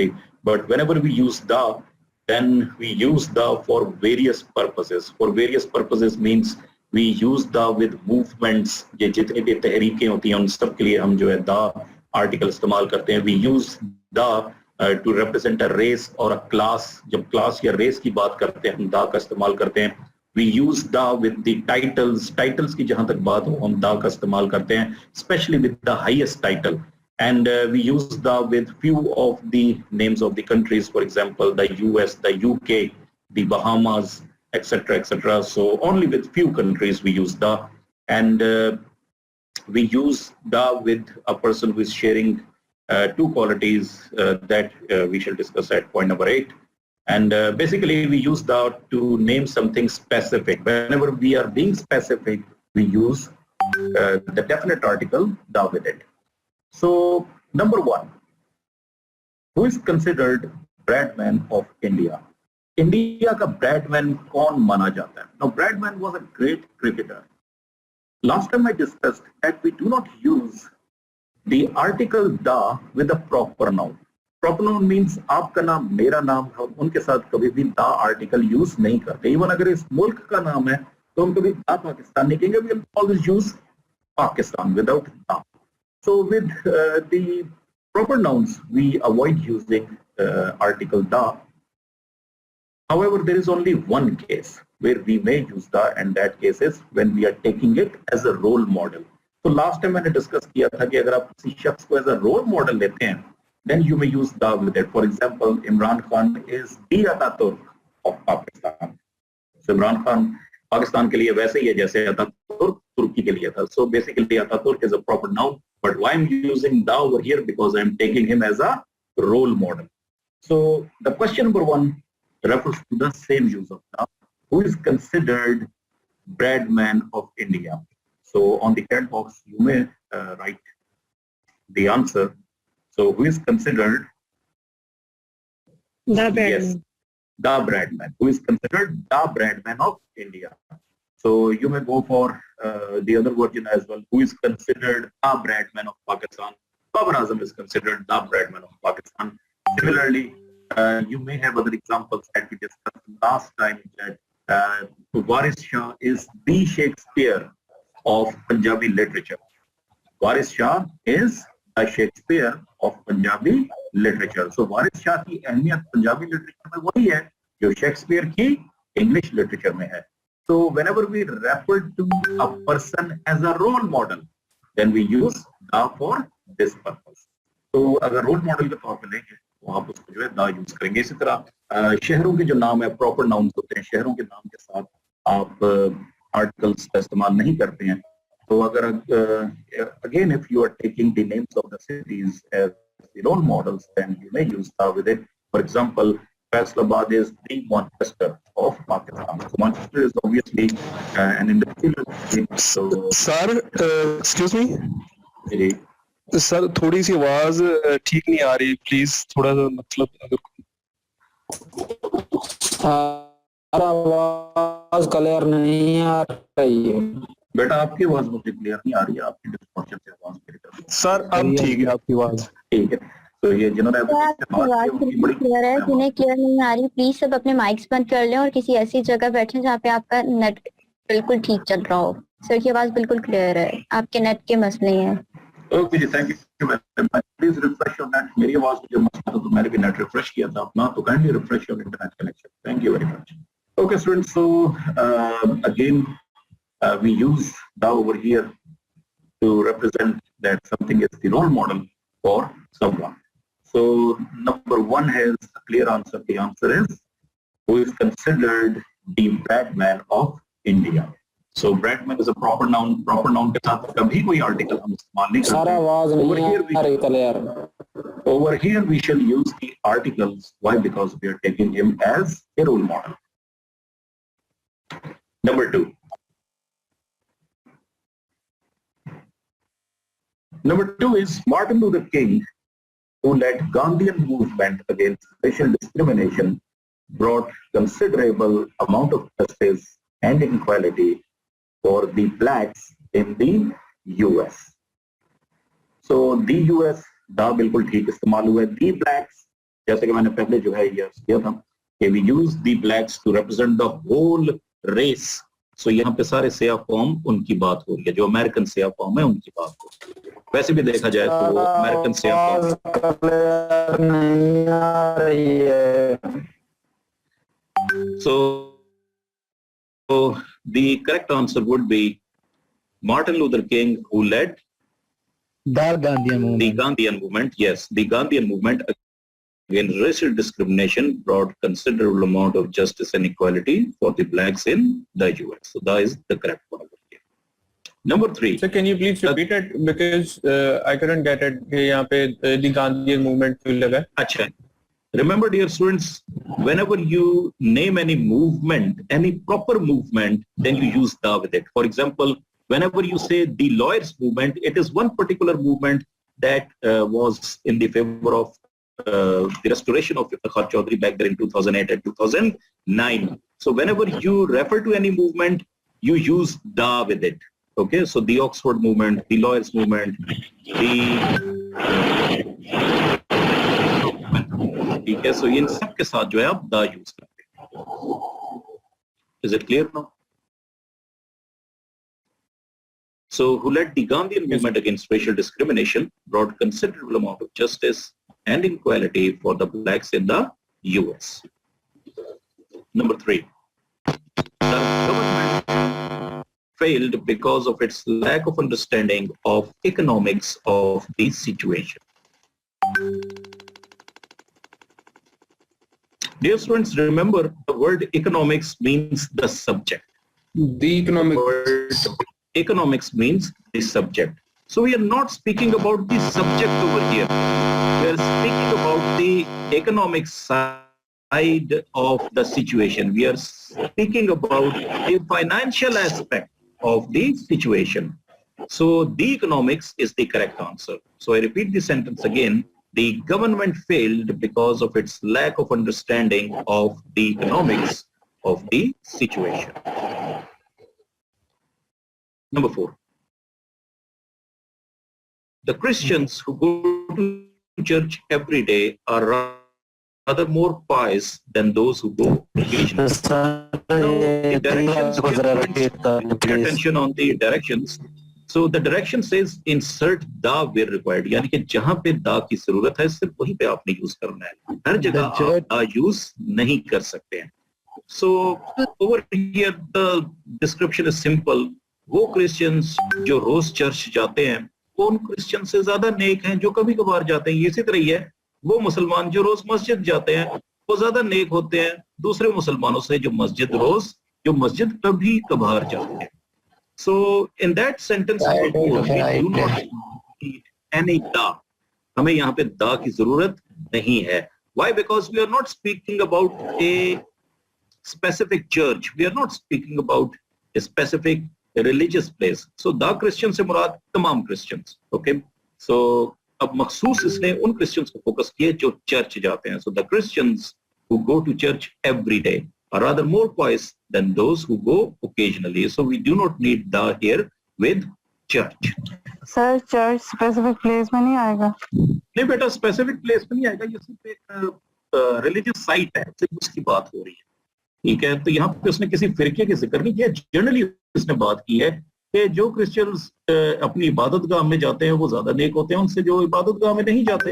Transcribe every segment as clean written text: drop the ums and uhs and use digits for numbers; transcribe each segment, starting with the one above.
obviously, but whenever we use the, then we use the for various purposes. For various purposes means we use the with movements. ये जितनी भी तहरीकें होती हैं उन सब के लिए हम जो है the आर्टिकल इस्तेमाल करते हैं. We use the to represent a race or a class. जब class या race की बात करते हैं हम the का इस्तेमाल करते हैं. We use the with the titles. Titles की जहां तक बात हो हम the का इस्तेमाल करते हैं, especially with the highest title. And we use the with few of the names of the countries, for example, the US, the UK, the Bahamas, etc., etc. So only with few countries we use the, and we use the with a person who is sharing two qualities that we shall discuss at point number 8. And basically we use the to name something specific. Whenever we are being specific, we use the definite article the with it. So number 1, who is considered Bradman of India? India का Bradman कौन माना जाता है? Now Bradman was a great cricketer. Last time I discussed that we do not use the article the with the proper noun. Proper noun means आपका नाम मेरा नाम है, उनके साथ कभी भी the article use नहीं करते. Even अगर इस मुल्क का नाम है तो हम कभी the पाकिस्तान नहीं कहेंगे. We will always use Pakistan without the. So with the proper nouns, we avoid using article the. However, there is only one case where we may use the, and that case is when we are taking it as a role model. So last time मैंने discuss किया था कि अगर आप किसी शख्स को as a role model लेते हैं, then you may use the with it. For example, Imran Khan is the Ataturk of Pakistan. So Imran Khan Pakistan के लिए वैसे ही है जैसे अतातुर्क तुर्की के लिए था. So basically Ataturk is a proper noun, but why I'm using the over here? Because I'm taking him as a role model. So the question number 1 refers to the same use of the. Who is considered Bradman of India? So on the chat box you may write the answer. So who is considered The Bradman. Yes, the Bradman. Who is considered the Bradman of India? So you may go for the other version as well. Who is considered the Bradman of Pakistan? Babar Azam is considered the Bradman of Pakistan. Similarly, you may have other examples that we discussed last time that Waris Shah is the Shakespeare of Punjabi literature. Waris Shah is a Shakespeare of Punjabi literature. So Waris Shah की अहमियत Punjabi literature में वही है जो Shakespeare की English literature में है. So whenever we refer to a person as a role model, then we use the for this purpose. तो अगर रोल मॉडल के तौर पे लेंगे तो आप उसको जो है द यूज करेंगे. इसी तरह शहरों के जो नाम है प्रॉपर नाउन्स होते हैं, शहरों के नाम के साथ आप आर्टिकल्स का इस्तेमाल नहीं करते हैं. तो अगर again if you are taking the names of the cities as the role models, then you may use the with it. For example, Faisalabad is the Manchester of Pakistan. So Manchester is obviously an industrial. So sir excuse me ji sir, थोड़ी सी आवाज ठीक नहीं आ रही, please थोड़ा सा मतलब अगर आवाज क्लियर नहीं आ रही है. बेटा आपकी आवाज मुझे क्लियर नहीं आ रही है, आपकी डिस्टॉर्शन से आवाज मेरी तरफ. सर अब ठीक है आपकी आवाज. ठीक है. तो ये जिन्होंने आवाज बिल्कुल क्लियर है, जिन्हें क्लियर नहीं आ रही प्लीज सब अपने माइक्स बंद कर लें और किसी ऐसी जगह बैठे जहाँ पे आपका नेट बिल्कुल ठीक चल रहा हो. सर की आवाज बिल्कुल क्लियर है, आपके नेट के मसले हैं. Okay ji, thank you. Please refresh your net. मेरी आवाज मुझे मसला तो मैंने भी नेट रिफ्रेश किया था अपना, तो kindly refresh your internet connection. Thank you very much. Okay students, so again we use the over here to represent that something is the role model for someone. So number 1 has a clear answer. The answer is who is considered the Bradman of India. So Bradman is a proper noun. Proper noun के साथ कभी कोई article हम इस्तेमाल नहीं करते. सारा आवाज नहीं आ रही clear. Over here we shall use the articles. Why? Because we are taking him as a role model. Number 2. Number 2 is Martin Luther King, who led Gandhian movement against racial discrimination, brought considerable amount of justice and equality for the blacks in the US. So the US दा बिल्कुल ठीक इस्तेमाल हुआ है. The blacks जैसे कि मैंने पहले जो है ये किया था कि we use the blacks to represent the whole race. So यहाँ पे सारे सिया कौम उनकी बात हो रही है, जो अमेरिकन सिया कौम है उनकी बात हो रही है। वैसे भी देखा जाए तो अमेरिकन सिया कौम नहीं आ रही है। So the correct answer would be Martin Luther King, who led The Gandhian the movement. Gandhian movement. Yes, the Gandhian movement against racial discrimination brought considerable amount of justice and equality for the blacks in the US. So that is the correct one over here. Number 3. So can you please repeat it because I couldn't get it. कि यहाँ पे the Gandhian movement क्यों लगा? Acha. Remember, dear students, whenever you name any movement, any proper movement, then you use the with it. For example, whenever you say the lawyers movement, it is one particular movement that was in the favor of the restoration of Iftikhar Chaudhry back there in 2008 and 2009. So whenever you refer to any movement, you use the with it. Okay, so the Oxford movement, the lawyers movement, ठीक है, सो इन सब के साथ जो है आप the use करते हैं। Is it clear now? So who led the Gandhian movement against racial discrimination, brought considerable amount of justice and equality for the blacks in the US. Number 3, the government failed because of its lack of understanding of economics of the situation. Dear students, remember the word economics means the subject. The economic Word economics means the subject. So we are not speaking about the subject over here. We are speaking about the economic side of the situation. We are speaking about the financial aspect of the situation. So the economics is the correct answer. So I repeat the sentence again. The government failed because of its lack of understanding of the economics of the situation. Number 4. The Christians who go to church every day are rather more pious than those who go occasionally. Pay attention on the directions. So the direction says insert the where required. यानी कि जहां पे दा की जरूरत है सिर्फ वहीं पे आपने यूज करना है, हर जगह आप दा यूज नहीं कर सकते हैं. So over here the description is simple. वो क्रिश्चियंस जो रोज चर्च जाते हैं वो उन क्रिश्चियन से ज्यादा नेक हैं जो कभी कभार जाते हैं. इसी तरह ही है वो मुसलमान जो रोज मस्जिद जाते हैं वो ज्यादा नेक होते हैं दूसरे मुसलमानों से जो मस्जिद कभी कभार जाते हैं. So in that sentence, we do not need any da. हमें यहाँ पे da की जरूरत नहीं है. Why? Because we are not speaking about a specific church. We are not speaking about a specific religious place. So the Christian से मुराद तमाम Christians. Okay. So अब मखसूस इसने उन Christians को फोकस किया जो चर्च जाते हैं. So the Christians who go to church every day are rather more pious than those who go occasionally. So we do not need the here with church. Sir church specific place में नहीं आएगा? नहीं बेटा, specific place में नहीं आएगा. ये सिर्फ एक रिलीजियस साइट है, सिर्फ उसकी बात हो रही है. ठीक है, तो यहाँ पे उसने किसी फिरके की जिक्र नहीं किया. जनरली उसने बात की है कि जो क्रिश्चियंस अपनी इबादतगाह में जाते हैं वो ज्यादा नेक होते हैं उनसे जो इबादतगाह में नहीं जाते.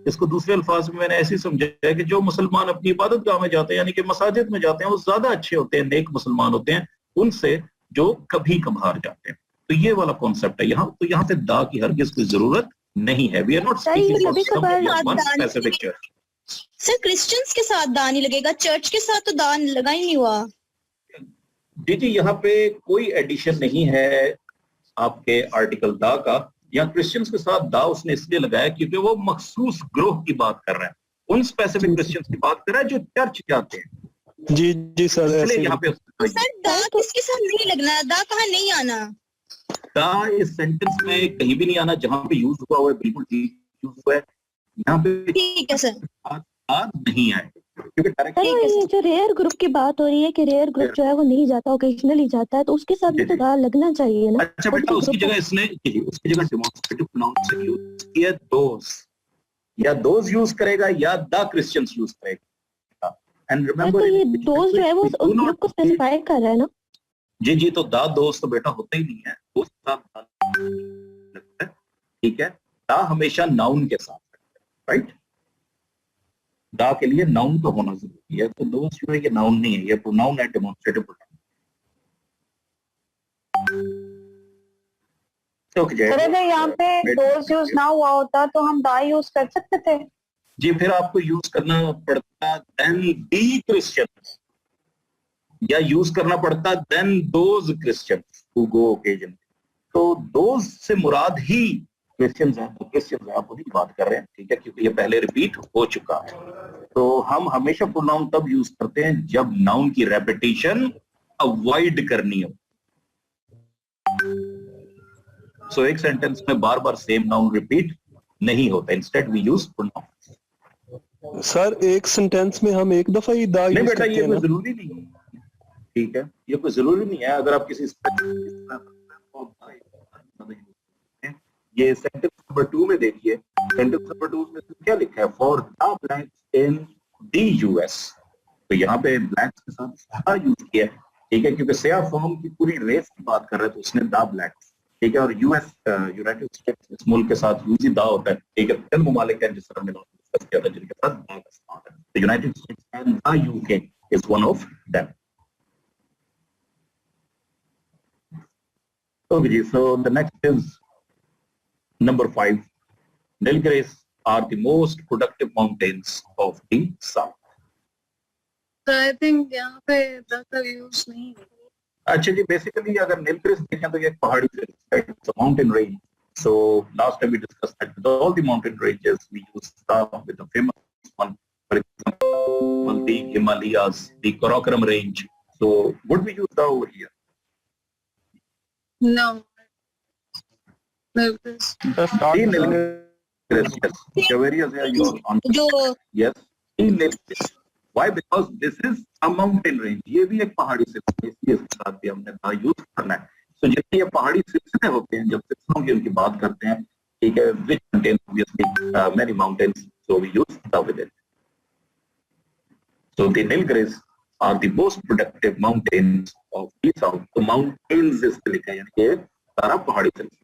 इसको दूसरे अल्फाज में मैंने ऐसे समझा है कि जो मुसलमान अपनी इबादतगाह में जाते हैं यानी कि मसाजिद में जाते हैं वो ज्यादा अच्छे होते हैं, नेक मुसलमान होते हैं उनसे जो कभी कभार जाते हैं. तो ये वाला कॉन्सेप्ट है यहाँ. तो यहाँ पे दा की हरगिज कोई जरूरत नहीं है. We are not speaking about one specific church. Sir Christians के साथ दान नहीं लगेगा, चर्च के साथ तो दान लगा ही नहीं हुआ. जी यहाँ पे कोई एडिशन नहीं है आपके आर्टिकल दा का. या क्रिश्चियंस के साथ दा उसने इसलिए लगाया क्योंकि वो मखसूस ग्रोह की बात कर रहा है, उन स्पेसिफिक क्रिश्चियंस की बात कर रहा है जो चर्च जाते हैं. जी सर. इसलिए यहाँ पे सर दा किसके साथ नहीं लगना, दा कहाँ नहीं आना? दा इस सेंटेंस में कहीं भी नहीं आना. जहाँ पे यूज हुआ हुआ है बिल्कुल ठीक यूज हुआ है. यहाँ पे ठीक है सर, नहीं आए क्योंकि ये जो रेयर ग्रुप की बात हो रही है कि रेयर ग्रुप जो है वो नहीं जाता, ओकेजनली जाता है, तो उसके साथ भी तो दाल लगना चाहिए ना. अच्छा बेटा, उसकी जगह इसने डेमोंस्ट्रेटिव प्रोनाउन से यूज किया दोस. या दोज यूज करेगा या द क्रिश्चियंस यूज करेगा। एंड रिमेंबर तो ये दोस्त जो है वो ग्रुप को स्पेसिफाई कर रहा है ना। जी जी, तो दा दोस्त तो बेटा होता ही नहीं है, दोस्त का ठीक है। दा हमेशा नाउन के साथ, राइट, दा के लिए नाउन तो होना जरूरी है, तो दोस्त जो है ये नाउन नहीं है, ये प्रोनाउन है, डेमोन्स्ट्रेटिव प्रोनाउन। सर अगर यहाँ पे दोस्त यूज ना हुआ होता तो हम दा यूज कर सकते थे। जी, फिर आपको यूज करना पड़ता देन दी क्रिश्चियंस, या यूज करना पड़ता then those Christians who go occasion. तो दोज से मुराद ही क्रिश्चियंस हैं, तो क्रिश्चियंस आप उन्हीं की बात कर रहे हैं, ठीक है, क्योंकि ये पहले रिपीट हो चुका है। तो हम हमेशा प्रोनाउन तब यूज करते हैं जब नाउन की रेपिटेशन अवॉइड करनी हो। सो एक सेंटेंस में बार बार सेम नाउन रिपीट नहीं होता, instead we use pronoun. Sir एक सेंटेंस में हम एक दफा ही दा नहीं यूज बेटा, करते ये हैं कोई ना? जरूरी नहीं है, ठीक है, ये कोई जरूरी नहीं है। अगर आप किसी ये सेंटेंस नंबर 2 में देखिए, सेंटेंस नंबर 2 में क्या लिखा है, for the blacks in the US. तो यहाँ पे ब्लैक्स के साथ यूज किया है, ठीक है, क्योंकि सिया फॉर्म की पूरी रेस की बात कर रहे हैं, तो उसने द ब्लैक्स, ठीक है। और यूएस यूनाइटेड स्टेट्स इस मुल्क के साथ यूज ही दा होता है, ठीक है। 10 मुमालिक हैं जिस तरह हमने डिस्कस किया था जिनके साथ दा का इस्तेमाल है, तो United states and the UK is one of them. Okay, ji, so the next is number 5. Nilgiris are the most productive mountains of the south. तो आई थिंक यहाँ पे दा का यूज नहीं है। अच्छा जी, बेसिकली अगर नीलगिरिस देखें तो ये एक पहाड़ी से mountain range. So last time we discussed that with all the mountain ranges we use with the famous one, for example the Himalayas, the Karakoram range. So would we use over here? No. Yes. Chaverias are your answer. Yes. Why? Because this is a mountain range. ये भी एक पहाड़ी सिलसिला है, इसलिए इसके साथ भी हमने दा यूज करना है। तो जितने ये पहाड़ी सिलसिले होते हैं, जब सिलसिलों की उनकी बात करते हैं, ठीक है, which contain obviously many mountains, so we use दा with it. So the Nilgiris are the most productive mountains of the south. तो mountains इसके लिखा है, यानी कि सारा पहाड़ी सिलसिला।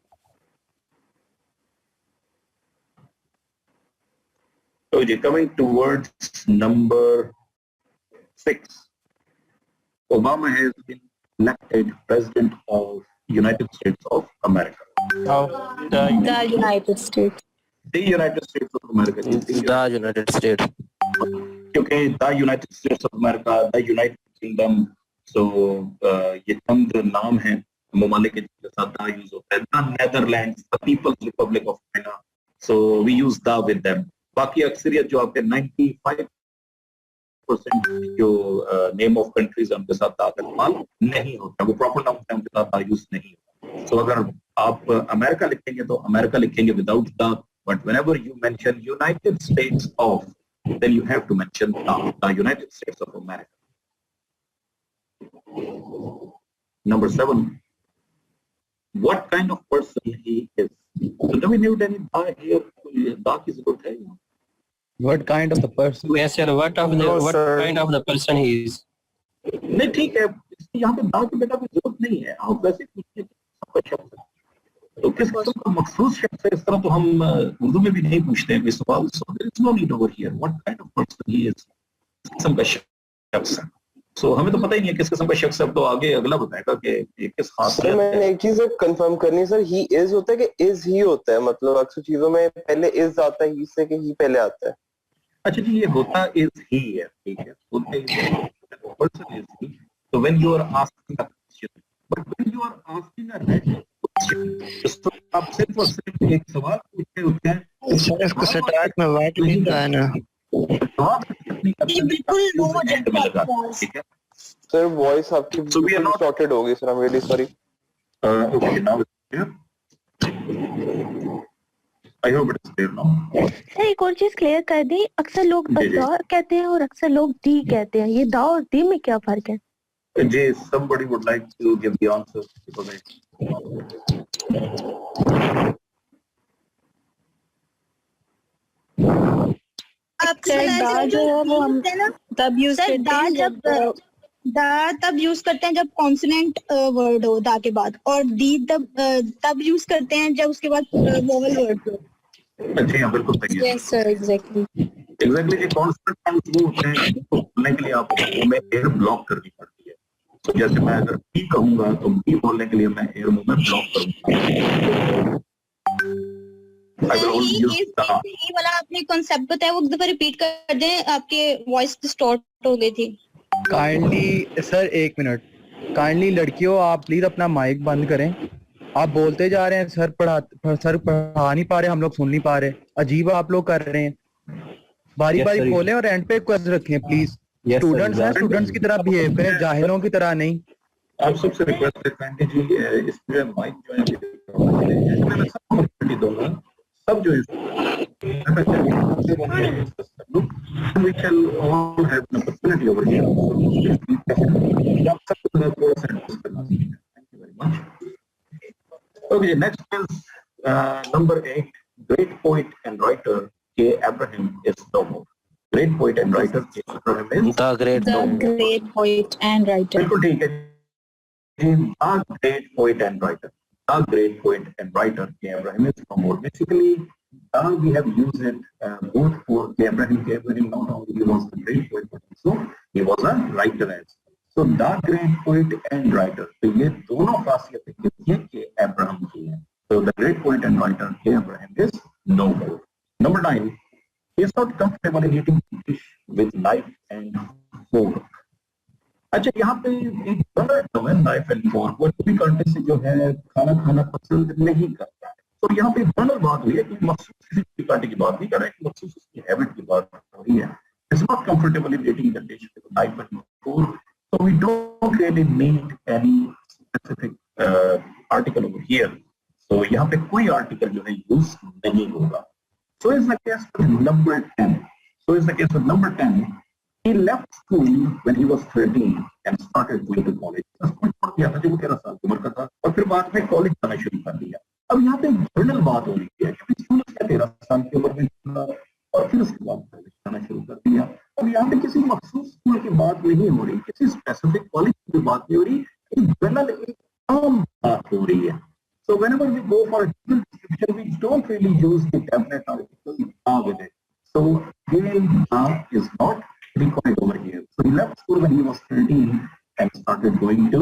So coming towards number 6, Obama has been elected president of United States of America. The United States. The United States of America. The United States. क्योंकि the United States of America, the United Kingdom, so ये चंद नाम हैं ममालिक के साथ दा use होता है। The Netherlands, the People's Republic of China, so we use da with them. बाकी अक्सरियत जो आपके 95% जो नेम ऑफ कंट्रीज उनके साथ दा का इस्तेमाल नहीं होता, वो प्रॉपर नाउन है, उनके साथ दा यूज नहीं होता। So अगर आप अमेरिका लिखेंगे तो अमेरिका लिखेंगे विदाउट दा, but whenever you mention United States of, then you have to mention the United States of America. Number 7, what kind of person he is? So do we need any da here? Da की जरूरत है? What kind of the person? Yes, sir. What kind of the person he is? नहीं, ठीक है, यहाँ पे दा की बेटा कोई जरूरत नहीं है, आप वैसे पूछिए सबका शब्द है, तो किस किस्म का मखसूस शख्स है, इस तरह तो हम उर्दू में भी नहीं पूछते हैं सवाल। So there is no need over here. What kind of person he is? किस किस्म का शख्स है, so हमें तो पता ही नहीं है किस किस्म का शख्स है, तो आगे अगला बताएगा कि ये किस खास। मैंने एक चीज कंफर्म करनी सर, ही इज होता है कि इज ही होता है? मतलब अक्सर चीजों में पहले इज आता है ही से, कि ही पहले आता है। अच्छा जी, ये होता इज ही है, ठीक है, होता person is he. So when you are asking a question, but when you are asking a question, तो आप सिर्फ और सिर्फ एक सवाल पूछते होते हैं। सर इसको स्टार्ट में वाट नहीं कहा ना, बिल्कुल लो में लगा, ठीक है। सर वॉइस आपकी शॉर्टेड होगी sir, I am really sorry. Okay, now it's clear. I hope it is clear now. Sir एक और चीज क्लियर कर दी, अक्सर लोग दा कहते हैं और अक्सर लोग दी कहते हैं, ये दा और दी में क्या फर्क है? जी, somebody would like to give the answer because आपको सर बताया दा सर, जो है वो हम है ना तब यूज सर, करते दा हैं जब जब दा तब यूज करते हैं जब कॉन्सोनेंट वर्ड हो दा के बाद, और दी तब यूज करते हैं जब उसके बाद वोवेल वर्ड हो। अच्छा, हाँ, बिल्कुल सही है। Yes sir, exactly. एग्जैक्टली जी, कॉन्स्टेंट टाइम्स वो होते हैं जिनको बोलने के लिए आपको मुंह में एयर ब्लॉक करनी पड़ती है। तो जैसे मैं अगर बी कहूंगा तो बी बोलने के लिए मैं एयर मुंह में ब्लॉक करूंगा। I will only use the. ये वाला आपने कॉन्सेप्ट बताया, वो एक दफा रिपीट कर दें, आपके वॉइस डिस्टॉर्ट हो गई थी। काइंडली सर 1 मिनट, काइंडली लड़कियों आप प्लीज अपना माइक बंद करें। आप बोलते जा रहे हैं, सर पढ़ा नहीं पा रहे, हम लोग सुन नहीं पा रहे, अजीब आप लोग कर रहे हैं। बारी Yes, बारी sir. बोलें और एंड पे क्वेश्चन रखें प्लीज। Yes, sir, स्टूडेंट्स हैं, exactly. स्टूडेंट्स की तरह बिहेव करें, जाहिलों की तरह नहीं। आप सबसे रिक्वेस्ट है काइंडली जी, इसमें माइक जो है इसमें मैं सबको अपॉर्चुनिटी दूंगा, सब जो we shall all have an opportunity over here. आप सबको थोड़ा सा एडजस्ट करना चाहिए। Thank you very much. Okay, next is number 8. Great poet and writer K. Abraham is no more. Great poet and writer K. Abraham is The great the no. Great poet and writer. बिल्कुल ठीक है। The great poet and writer. The great poet and writer K. Abraham is no more. Basically, we have used it both for K. Abraham. K. Abraham not only he was a great poet, but also he was a writer as well. So the great poet and writer. तो ये दोनों खासियतें किसकी हैं? K. Abraham की हैं. So the great poet and writer K. Abraham is no more. Number 9. He is not comfortable in eating fish with knife and fork. अच्छा, यहाँ पे एक टर्म है नाइफ एंड फोर्क, वो भी कंटेक्स्ट से जो है खाना खाना पसंद नहीं करता है। तो यहाँ पे जनरल बात हुई है कि मखसूस किसी कांटे की बात नहीं कर रहे हैं, मखसूस उसकी हैबिट की बात हो रही है। It's not comfortable in eating the dish with knife and fork, so we don't really need any specific article over here. So यहाँ पे कोई आर्टिकल जो है यूज नहीं होगा। So is the case with number 10। So is the case with number 10. He left school when he was 13 and started going to college. School छोड़ दिया था जब वो 13 साल की उम्र का था और फिर बाद में कॉलेज जाना शुरू कर दिया। अब यहाँ पे जनरल बात हो रही है कि स्कूल उसका 13 साल की उम्र में था और फिर उसके बाद कॉलेज जाना शुरू कर दिया। अब यहाँ पे किसी मखसूस स्कूल की बात नहीं हो रही, किसी स्पेसिफिक कॉलेज की बात नहीं हो रही, जनरल एक आम बात हो रही है। So whenever we go for a general description, we don't really use the definite article with it. So here is not required over here. So he left school when he was 13 and started going to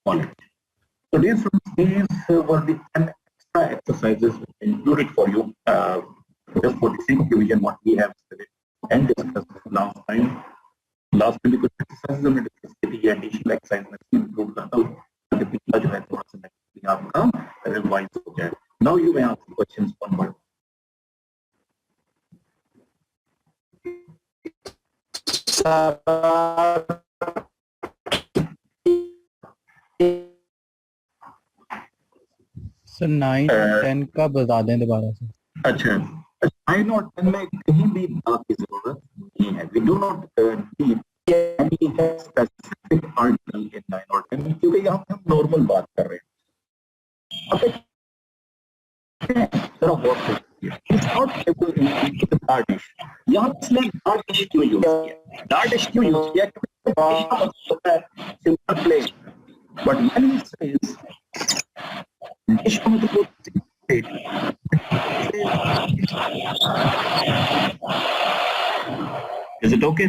college. So these were the 10 extra exercises included for you, just for the sake of revision what we have studied and discussed last time. Last time we could exercises हमने discuss की थी, additional exercise में include करता हूँ ताकि पिछला जो है थोड़ा सा आपका रिवाइज हो जाए। Now you may ask questions one by one. Sir 9 और 10 का बता दें दोबारा से। अच्छा, 9 और 10 में कहीं भी बात की जरूरत नहीं है। We do not need any specific article in 9 और 10 क्योंकि यहाँ पे हम नॉर्मल बात कर रहे हैं। यहाँ इसलिए डार्डिश क्यों यूज किया? डार्डिश क्यों यूज किया? Simple play, but when he says dish का मतलब इज इट ओके?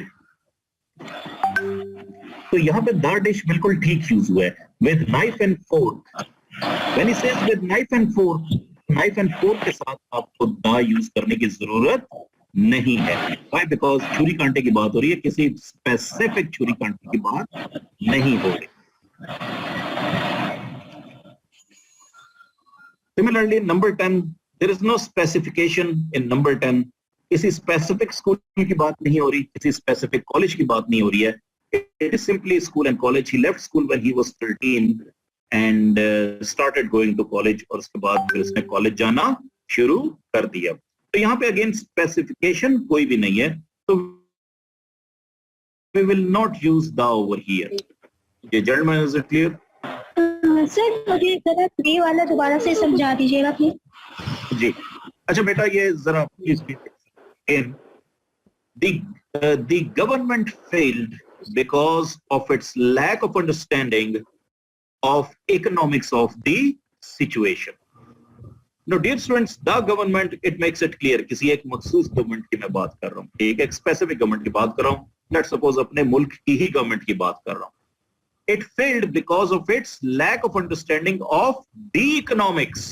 तो यहाँ पे द डिश बिल्कुल ठीक यूज हुआ है with knife and fork. When he says with knife and fork के साथ आपको दा यूज करने की जरूरत नहीं है। Why? Because छुरी कांटे की बात हो रही है, किसी स्पेसिफिक छुरी कांटे की बात नहीं हो रही। Similarly, number 10, there is no specification in number 10. किसी स्पेसिफिक स्कूल की बात नहीं हो रही, किसी स्पेसिफिक कॉलेज की बात नहीं हो रही है। It is simply school and college. He left school when he was 13 and started going to college और उसके बाद फिर उसने कॉलेज जाना शुरू कर दिया। तो यहाँ पे अगेन स्पेसिफिकेशन कोई भी नहीं है, तो we will not use the over here. ये gentlemen, is it clear? Sir मुझे जरा 3 वाला दोबारा से समझा दीजिएगा प्लीज। जी, अच्छा बेटा ये जरा please the government failed because of its lack of understanding of economics of the situation. Now, dear students, the government, it makes it clear, किसी एक मखसूस गवर्नमेंट की मैं बात कर रहा हूँ, एक स्पेसिफिक गवर्नमेंट की बात कर रहा हूँ, लेट्स सपोज अपने मुल्क की ही गवर्नमेंट की बात कर रहा हूँ. It failed because of its lack of understanding of the economics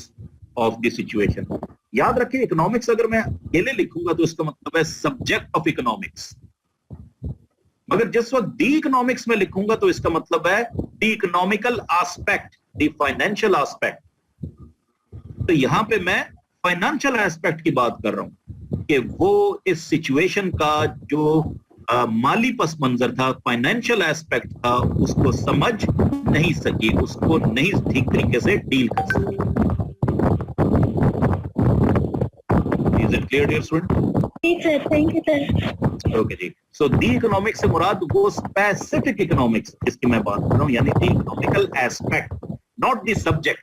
of the situation. याद रखिए, इकोनॉमिक्स अगर मैं अकेले लिखूंगा तो इसका मतलब है सब्जेक्ट ऑफ इकोनॉमिक्स, मगर जिस वक्त दी इकोनॉमिक्स में लिखूंगा तो इसका मतलब है the economical aspect, the financial aspect. तो यहां पे मैं फाइनेंशियल एस्पेक्ट की बात कर रहा हूं कि वो इस सिचुएशन का जो माली पस मंजर था, फाइनेंशियल एस्पेक्ट था, उसको समझ नहीं सकी, उसको नहीं ठीक तरीके से डील कर सकी. Is it clear, dear student? जी sir, thank you sir. Okay जी. सो दी इकोनॉमिक्स से मुराद वो स्पेसिफिक इकोनॉमिक्स जिसकी मैं बात कर रहा हूँ, यानी the economical aspect, not the subject.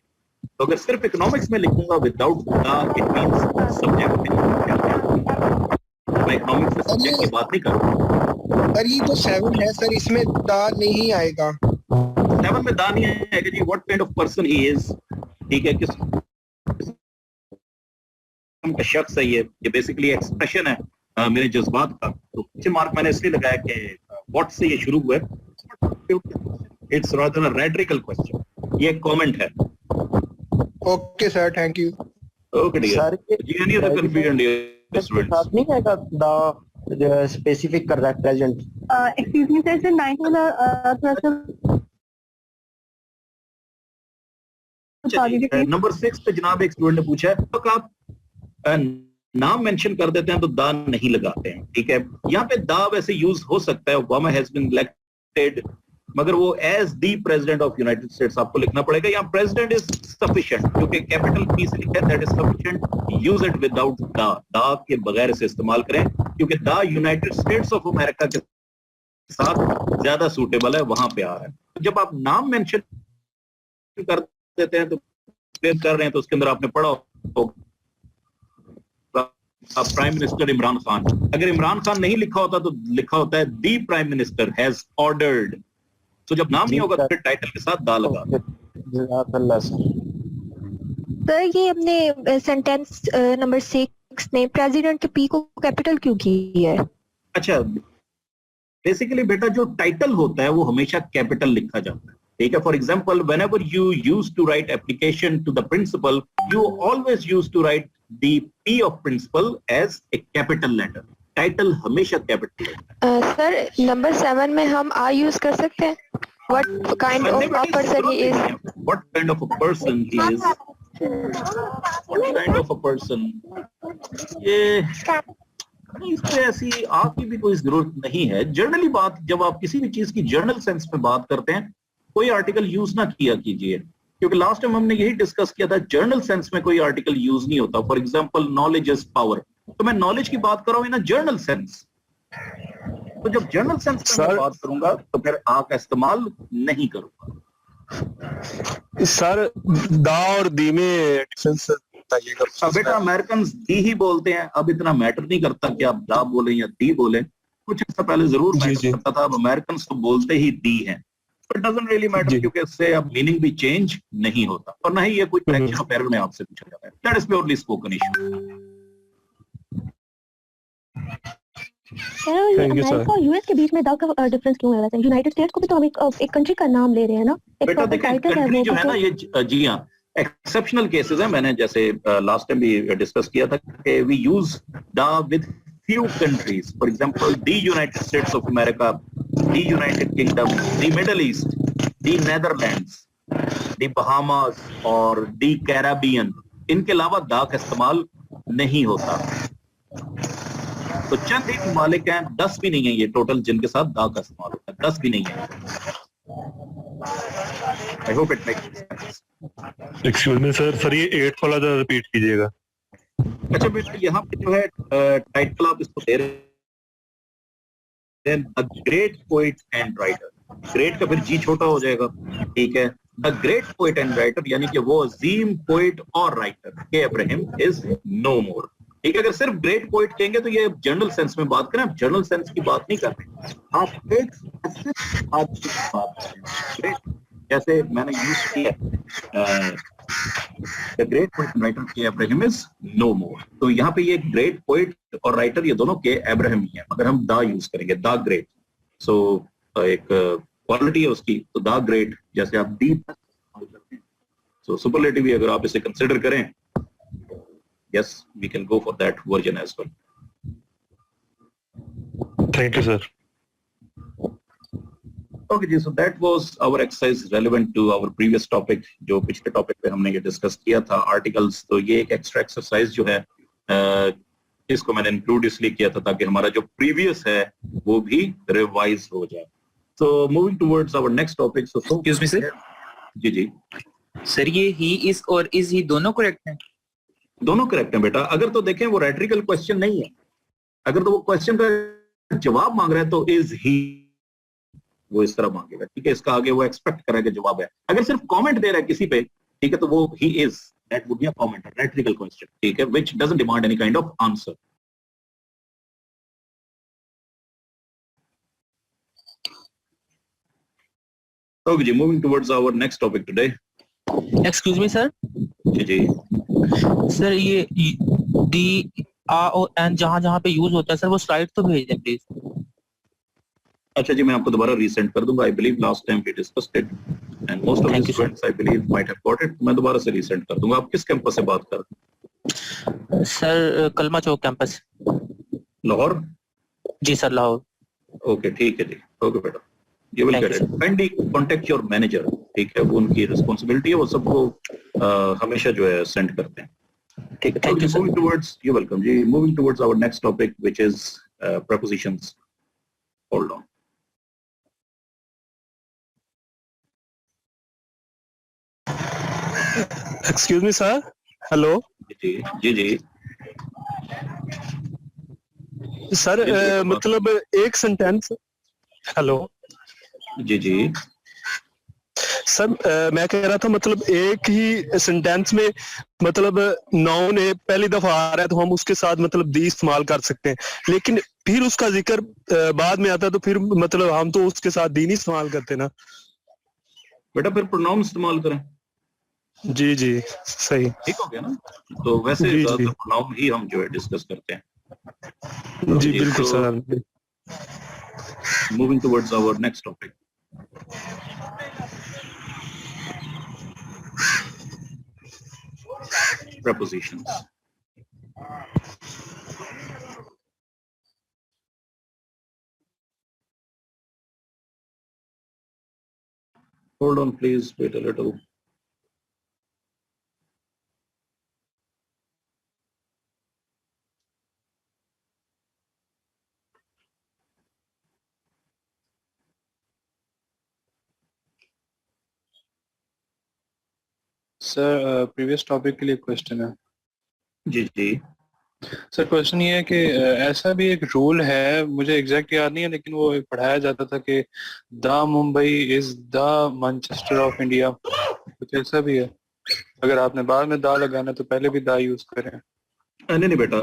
तो अगर सिर्फ इकोनॉमिक्स में लिखूंगा without the, it means subject. मैं इकोनॉमिक्स से सब्जेक्ट की बात नहीं कर रहा हूँ. सर ये तो 7 है सर, इसमें दा नहीं आएगा. 7 में दा नहीं आएगा जी. What kind of person he is, ठीक है, किस का शख्स है ये बेसिकली एक्सप्रेशन है मेरे जज्बात का. तो पीछे मार्क मैंने इसलिए लगाया कि व्हाट से ये शुरू हुआ है. It's rather a rhetorical question. ये एक कमेंट है. Okay sir, thank you. Okay dear. जी any other confusion dear students? नहीं आएगा द स्पेसिफिक कर रहा है प्रेजेंट. एक्सक्यूज मी सर, 9 वाला थोड़ा सा नंबर 6 पे जनाब एक स्टूडेंट ने पूछा है, तो आप नाम मेंशन कर देते हैं तो दा नहीं लगाते हैं, ठीक है. यहाँ पे दा वैसे यूज हो सकता है, ओबामा हैज बीन इलेक्टेड, मगर वो as the president of United States आपको लिखना पड़ेगा. यहाँ प्रेसिडेंट इज सफिशिएंट, क्योंकि कैपिटल पी से लिखा है, that is sufficient. Use it without the, the के बगैर इसे इस्तेमाल करें, क्योंकि दा यूनाइटेड स्टेट्स ऑफ अमेरिका के साथ ज्यादा सूटेबल है, वहां पे आ रहा है. जब आप नाम मेंशन कर देते हैं तो कर रहे हैं, तो उसके अंदर आपने पढ़ा हो प्राइम मिनिस्टर इमरान खान. अगर इमरान खान नहीं लिखा होता तो लिखा होता है दी प्राइम मिनिस्टर हैज ऑर्डर्ड. तो जब नाम नहीं होगा तो फिर टाइटल के साथ दा लगा. सर ये अपने सेंटेंस नंबर 6 में प्रेसिडेंट के पी को कैपिटल क्यों की है? अच्छा, बेसिकली बेटा जो टाइटल होता है वो हमेशा कैपिटल लिखा जाता है, ठीक है. For example, whenever you use to write application to the principal, you always use to write the P of principal as a capital letter. Title हमेशा कैपिटल लेटर. सर नंबर 7 में हम are use कर सकते हैं. What kind of a person he is? What kind of a person he is? What kind of a person? ये इसमें ऐसी आपकी भी कोई जरूरत नहीं है. जर्नली बात, जब आप किसी भी चीज की जर्नल सेंस में बात करते हैं, कोई आर्टिकल यूज ना किया कीजिए, क्योंकि लास्ट टाइम हमने यही डिस्कस किया था, जर्नल सेंस में कोई आर्टिकल यूज नहीं होता. For example, knowledge is power, तो मैं नॉलेज की बात कर रहा हूँ इन जर्नल सेंस. तो जब जर्नल सेंस में बात करूंगा तो फिर आ का इस्तेमाल नहीं करूंगा. सर दा और दी में डिफरेंस बताइएगा. बेटा अमेरिकन दी ही बोलते हैं, अब इतना मैटर नहीं करता कि आप दा बोले या दी बोले. कुछ ऐसा पहले जरूर मैटर करता था, अब अमेरिकन तो बोलते ही दी हैं. इट डजंट रियली मैटर, क्योंकि इससे अब मीनिंग भी चेंज नहीं होता, और ना ही ये कोई करेक्शन ऑफ एरर में आपसे पूछा जाता है. That is purely spoken issue. America और यूएस के बीच में दा का डिफरेंस क्यों है? वैसे यूनाइटेड स्टेट्स को भी तो हम एक कंट्री का नाम ले रहे हैं ना. बेटा देखिए, कंट्री जो है ना, ये जी हाँ एक्सेप्शनल केसेस हैं. मैंने जैसे लास्ट टाइम भी डिस्कस किया था कि वी यूज दा with few countries. For example, the United States of America, the United Kingdom, the Middle East, the Netherlands, the Bahamas और the Caribbean. इनके अलावा दा का इस्तेमाल नहीं होता. तो चंद ही ममालिक हैं, 10 भी नहीं है ये टोटल, जिनके साथ दा का इस्तेमाल होता है. 10 भी नहीं है. I hope it makes sense. Excuse me sir ये 8 वाला तो रिपीट कीजिएगा. अच्छा बेटा, यहाँ पे जो है टाइटल आप इसको दे रहे हैं, the great poet and writer. Great का फिर जी छोटा हो जाएगा, ठीक है. The great poet and writer, यानी कि वो अजीम पोइट और राइटर के अब्राहम इज नो मोर. ठीक है, अगर सिर्फ ग्रेट पोइट कहेंगे तो ये जनरल सेंस में बात करें, आप जनरल सेंस की बात नहीं कर रहे, आप एक स्पेसिफिक आदमी की बात कर रहे हैं। Great, जैसे मैंने यूज किया द ग्रेट पोइट राइटर के अब्राहम इज नो मोर, तो यहाँ पे ये ग्रेट पोइट और राइटर ये दोनों के अब्राहम ही है, अगर हम द यूज करेंगे द ग्रेट, सो एक क्वालिटी है उसकी, तो द ग्रेट जैसे आप दी करते हैं, सो सुपरलेटिव भी अगर आप इसे कंसिडर करें, yes we can go for that version as well. Thank you, sir. Okay ji, so that was our exercise relevant to our previous topic, जो पिछले टॉपिक पे हमने ये डिस्कस किया था आर्टिकल्स। तो ये एक एक्स्ट्रा एक्सरसाइज जो है इसको मैंने इंक्लूड इसलिए किया था ताकि हमारा जो प्रीवियस है वो भी रिवाइज हो जाए। So moving towards our next topic, so excuse me sir, जी जी सर ये ही इज और इज ही दोनों करेक्ट हैं? दोनों करेक्ट हैं बेटा। अगर तो देखें वो रेटरिकल क्वेश्चन नहीं है, अगर तो वो क्वेश्चन का जवाब मांग रहा है तो इज ही वो इस तरह मांगेगा, ठीक है, इसका आगे वो एक्सपेक्ट करेगा जवाब है। अगर सिर्फ कमेंट दे रहा है किसी पे, ठीक है, तो वो he is, that would be a comment, rhetorical question, ठीक है, which doesn't demand any kind of answer. Okay ji, moving towards our next topic today. Excuse me sir. जी जी सर ये डी आ और एन जहां जहां पे यूज होता है सर वो स्लाइड तो भेज दें प्लीज। अच्छा जी, मैं आपको दोबारा रीसेंड कर दूंगा। I believe last time we discussed it and most of the students I believe might have got it. मैं दोबारा से रीसेंड कर दूंगा। आप किस कैंपस से बात कर रहे हैं? सर कलमा चौक कैंपस, लाहौर। जी सर लाहौर। ओके ठीक है जी, ओके बेटा, you will get it. Kindly contact your manager, ठीक है, वो उनकी रिस्पांसिबिलिटी है, वो सबको हमेशा जो है सेंड करते हैं, ठीक है। Thank you. Moving towards, you welcome ji, moving towards our next topic which is prepositions. Hold on. Excuse me, sir. Hello. जी जी जी सर मतलब एक सेंटेंस। हेलो जी जी सर, मैं कह रहा था मतलब एक ही सेंटेंस में मतलब नाउन है पहली दफा आ रहा है तो हम उसके साथ मतलब दी इस्तेमाल कर सकते हैं, लेकिन फिर उसका जिक्र बाद में आता है तो फिर मतलब हम तो उसके साथ दी नहीं इस्तेमाल करते ना। बेटा फिर प्रोनाउन इस्तेमाल करें। जी जी सही, ठीक हो गया ना। तो वैसे प्रोनाउन ही हम जो है डिस्कस करते हैं। जी बिल्कुल sir. Moving towards our next topic. Prepositions. Hold on, please. Wait a little. Sir previous topic के लिए क्वेश्चन है। जी जी सर क्वेश्चन ये है कि ऐसा भी एक रूल है, मुझे एग्जैक्ट याद नहीं है, लेकिन वो पढ़ाया जाता था कि the Mumbai is the Manchester of India, कुछ ऐसा भी है। अगर आपने बाद में द लगाना तो पहले भी द यूज करें। नहीं नहीं बेटा,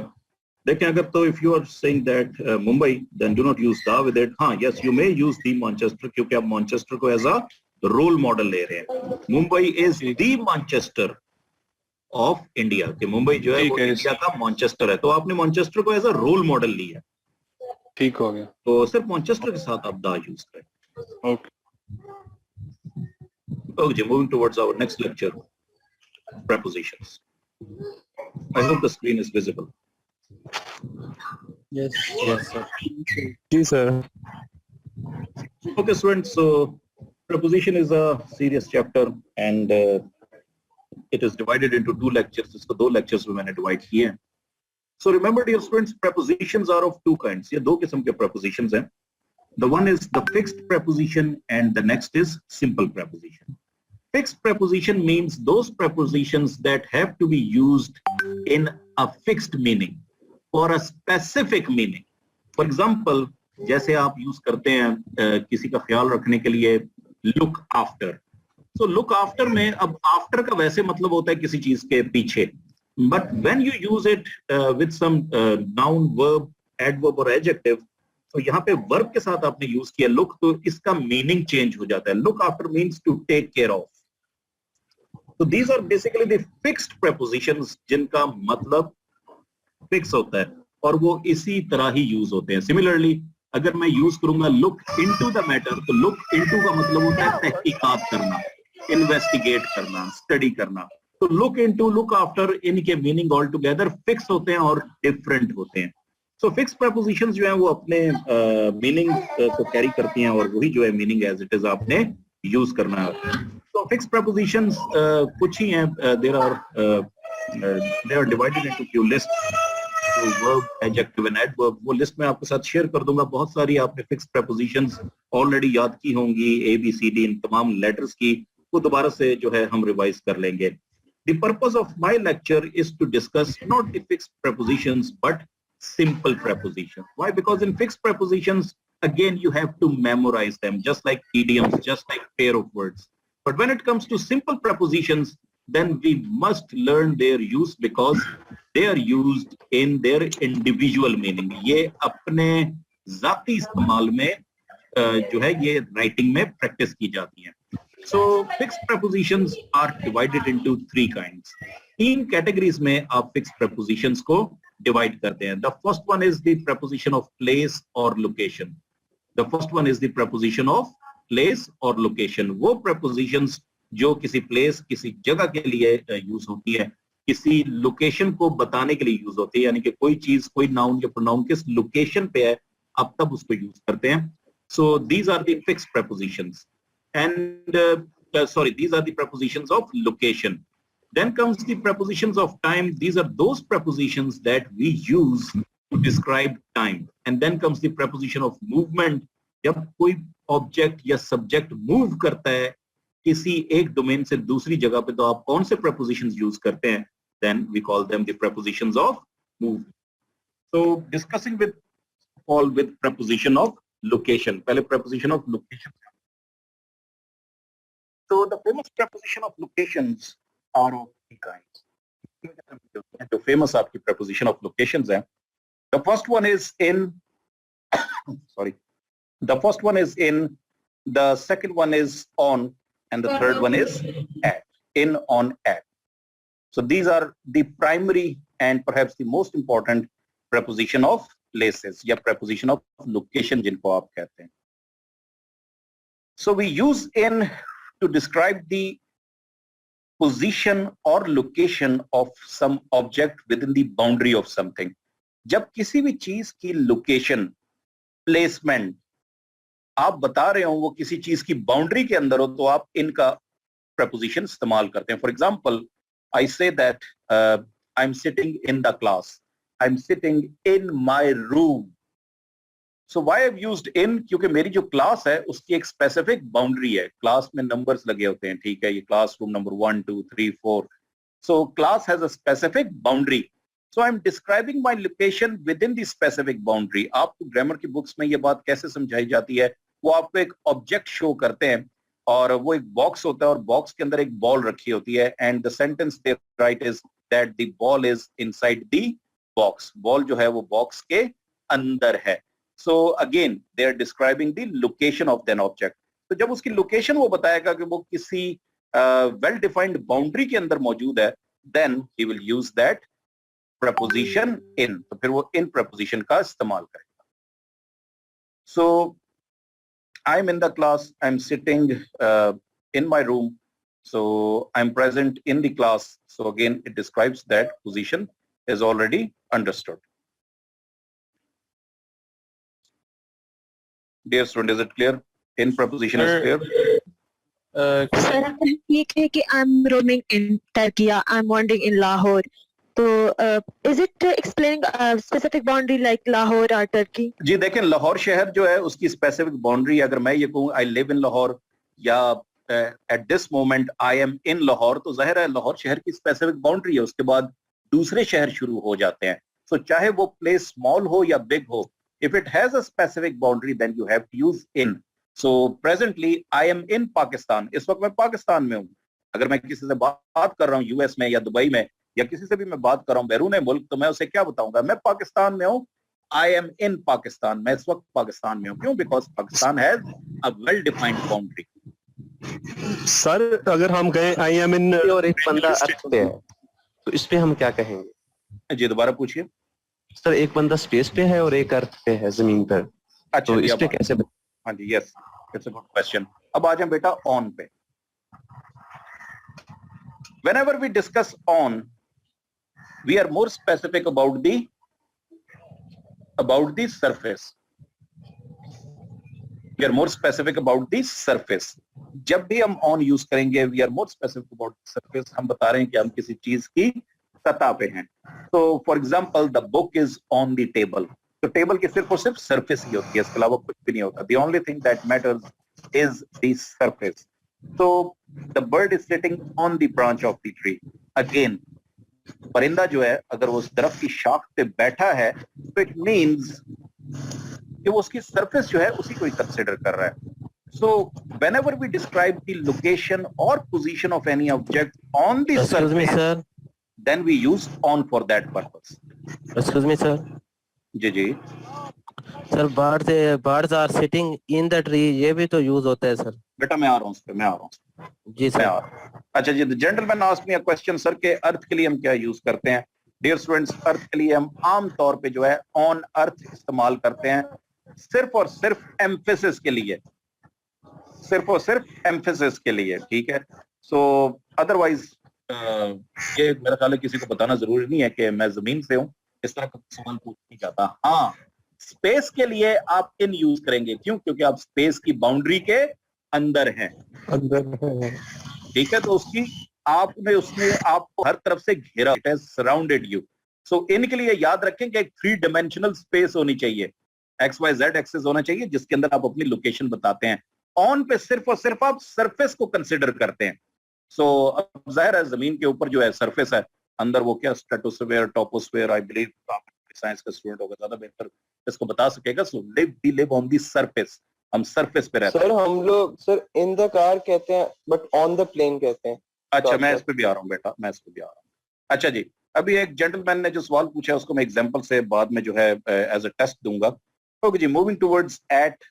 देखें अगर तो if you are saying that Mumbai then do not use the with it. हाँ yes you may use the Manchester, क्योंकि आप मैनचेस्टर को एज अ रोल मॉडल ले रहे हैं। Mumbai is the Manchester of India, कि मुंबई जो है वो इंडिया का मैनचेस्टर है, तो आपने मैनचेस्टर को एज अ रोल मॉडल लिया। ठीक हो गया, तो सिर्फ मैनचेस्टर के साथ आप द यूज करें। Okay okay, moving towards our next lecture, prepositions. I hope the screen is visible. Yes sir. Yes sir. Okay students, so preposition is a serious chapter and it is divided into two lectures. इसको दो lectures में मैंने divide किए हैं. So remember dear students, prepositions are of two kinds. ये दो किस्म के prepositions हैं. The one is the fixed preposition and the next is simple preposition. Fixed preposition means those prepositions that have to be used in a fixed meaning or a specific meaning. For example, जैसे आप use करते हैं किसी का ख्याल रखने के लिए look after. So look after में अब after का वैसे मतलब होता है किसी चीज के पीछे, But when you use it with some noun, verb, adverb or adjective, तो यहाँ पे verb के साथ आपने use किया look, तो इसका meaning change हो जाता है. Look after means to take care of. So these are basically the fixed prepositions जिनका मतलब fix होता है और वो इसी तरह ही use होते हैं. Similarly, अगर मैं use करूंगा look into the matter, तो look into का मतलब होता है तहकीकात करना, investigate करना, study करना. तो look into, look after, इनके मीनिंग ऑल टुगेदर फिक्स होते हैं और डिफरेंट होते हैं. सो फिक्स प्रपोजिशंस जो हैं वो अपने मीनिंग को कैरी करती हैं और वही जो है मीनिंग एज इट इज आपने यूज करना है. तो फिक्स प्रपोजिशंस कुछ ही हैं. There are divided into few list, verb, adjective and adverb. वो लिस्ट मैं आपके साथ शेयर कर दूंगा. बहुत सारी आपने फिक्स प्रपोजिशंस ऑलरेडी याद की होंगी, ABCD इन तमाम लेटर्स की. वो दोबारा से जो है हम रिवाइज कर लेंगे. The purpose of my lecture is to discuss not the fixed prepositions but simple prepositions. Why? Because in fixed prepositions, again, you have to memorize them, just like idioms, just like pair of words. But when it comes to simple prepositions, then we must learn their use because they are used in their individual meaning. ये अपने ज़ाती इस्तेमाल में जो है ये writing में practice की जाती हैं. So fixed prepositions are divided into three kinds. 3 categories में आप fixed prepositions को divide करते हैं. The first one is the preposition of place or location. The first one is the preposition of place or location. वो prepositions जो किसी place, किसी जगह के लिए use होती है, किसी location को बताने के लिए use होती है, यानी कि कोई चीज, कोई noun या pronoun किस location पे है, आप तब उसको use करते हैं. So these are the fixed prepositions. And these are the prepositions of location. Then comes the prepositions of time. These are those prepositions that we use to describe time. And then comes the preposition of movement. जब कोई object या subject move करता है किसी एक domain से दूसरी जगह पे, तो आप कौन से prepositions use करते हैं? Then we call them the prepositions of movement. So discussing with preposition of location. पहले preposition of location. So the famous preposition of locations are of 3 kinds. The famous आपकी preposition of locations है. The first one is in, the first one is in, the second one is on, and the third one is at. In, on, at. So these are the primary and perhaps the most important preposition of places या preposition of location जिनको आप कहते हैं. So we use in to describe the position or location of some object within the boundary of something. जब किसी भी चीज की location, placement आप बता रहे हो वो किसी चीज की boundary के अंदर हो, तो आप इनका preposition इस्तेमाल करते हैं. For example, I say that I'm sitting in the class. I'm sitting in my room. So why I've used in? क्योंकि मेरी जो क्लास है उसकी एक स्पेसिफिक बाउंड्री है. क्लास में नंबर्स लगे होते हैं, ठीक है, ये classroom number 1 2 3 4. So class has a specific boundary. So I'm describing my location within the specific boundary. आपको ग्रामर की बुक्स में ये बात कैसे समझाई जाती है? वो आपको एक ऑब्जेक्ट शो करते हैं और वो एक बॉक्स होता है और बॉक्स के अंदर एक बॉल रखी होती है. And the sentence they right is that the ball is inside the box. Ball जो है वो बॉक्स के अंदर है. So again, they are describing the location of an object. तो जब उसकी location वो बताएगा कि वो किसी well-defined boundary के अंदर मौजूद है, then he will use that preposition in. तो फिर वो in preposition का इस्तेमाल करेगा. So I'm in the class. I'm sitting in my room. So I'm present in the class. So again, it describes that position is already understood. Dear student, is it clear? In preposition is clear. Sir, ये है कि I'm roaming in Turkey. I'm wandering in Lahore. So is it explaining a specific boundary like Lahore or Turkey? जी देखें, लाहौर शहर जो है उसकी specific boundary, अगर मैं ये कहूँ I live in Lahore या at this moment I am in Lahore, तो जाहिर है लाहौर शहर की स्पेसिफिक बाउंड्री है. उसके बाद दूसरे शहर शुरू हो जाते हैं. So चाहे वो प्लेस स्मॉल हो या बिग हो, if it has a specific boundary, then you have to use in. So presently I am in Pakistan. इस वक्त मैं पाकिस्तान में हूँ. अगर मैं किसी से बात कर रहा हूँ यूएस में या दुबई में, या किसी से भी मैं बात कर रहा हूँ बैरून मुल्क, तो मैं उसे क्या बताऊंगा, मैं पाकिस्तान में हूँ, आई एम इन पाकिस्तान, मैं इस वक्त पाकिस्तान में हूँ। क्यों? Because Pakistan has a well defined boundary. Sir अगर हम कहें आई एम इन और एक बंदा अर्थ पे है तो इस पे हम क्या कहेंगे? जी दोबारा पूछिए सर। एक बंदा स्पेस पे है और एक अर्थ पे है, जमीन पर, अच्छा तो जी, इस अब पे कैसे? हाँ जी, yes, it's a good question. अब आ जाए बेटा ऑन पे। whenever we discuss on, we are more specific about the surface. We are more specific about the surface. जब भी हम on यूज करेंगे, we are more specific about the surface, हम बता रहे हैं कि हम किसी चीज की सतह पे हैं। तो for example the book is on the table, तो टेबल की सिर्फ और सिर्फ सरफेस ही होती है, इसके अलावा कुछ भी नहीं होता। The only thing that matters is the surface. So the bird is sitting on the branch of the tree. Again, परिंदा जो है अगर वो उस दरख्त की शाख पे बैठा है तो इट मींस कि वो उसकी सरफेस जो है उसी को ही कंसिडर कर रहा है। So whenever we describe the location or position of any object on the Excuse me, surface, sir. then we use on for that purpose. Excuse me, sir. जी जी sir, birds are sitting in the tree, ये भी तो use होता है sir. बेटा मैं आ रहा हूँ उस पे, मैं आ रहा हूँ जी सर। अच्छा जी, the gentleman asked me a question, sir के अर्थ के लिए हम क्या यूज करते हैं? डियर स्टूडेंट्स, अर्थ के लिए हम आम तौर पे जो है ऑन अर्थ इस्तेमाल करते हैं सिर्फ और सिर्फ एम्फेसिस के लिए, सिर्फ और सिर्फ एम्फेसिस के लिए, ठीक है। सो अदरवाइज ये मेरा ख्याल है किसी को बताना जरूरी नहीं है कि मैं जमीन से हूँ, इस तरह का सवाल पूछ नहीं जाता। हाँ, स्पेस के लिए आप इन यूज करेंगे, क्यों? क्योंकि आप स्पेस की बाउंड्री के अंदर हैं, ठीक है। तो उसकी उसने आपको हर तरफ से घेरा, इट हैज सराउंडेड यू। सो इनके लिए याद रखें कि एक 3 डायमेंशनल स्पेस होनी चाहिए, XYZ एक्सिस होना चाहिए जिसके अंदर आप अपनी लोकेशन बताते हैं। ऑन पे सिर्फ और सिर्फ आप सरफेस को कंसिडर करते हैं। सो अब जाहिर है जमीन के ऊपर जो है सरफेस है, अंदर वो क्या स्ट्रेटोस्फीयर, टॉपोस्फीयर, आई बिलीव साइंस का स्टूडेंट होगा ज्यादा बेहतर इसको बता सकेगा। So live on the surface, हम सरफेस पे रहते हैं। सर हम लोग सर इन द कार कहते हैं बट ऑन द प्लेन कहते हैं। अच्छा मैं इस पे भी आ रहा हूँ बेटा, मैं इस पे भी आ रहा हूँ। अच्छा जी, अभी एक जेंटलमैन ने जो सवाल पूछा है उसको मैं एग्जांपल से बाद में जो है एज अ टेस्ट दूंगा। Okay ji, moving towards at,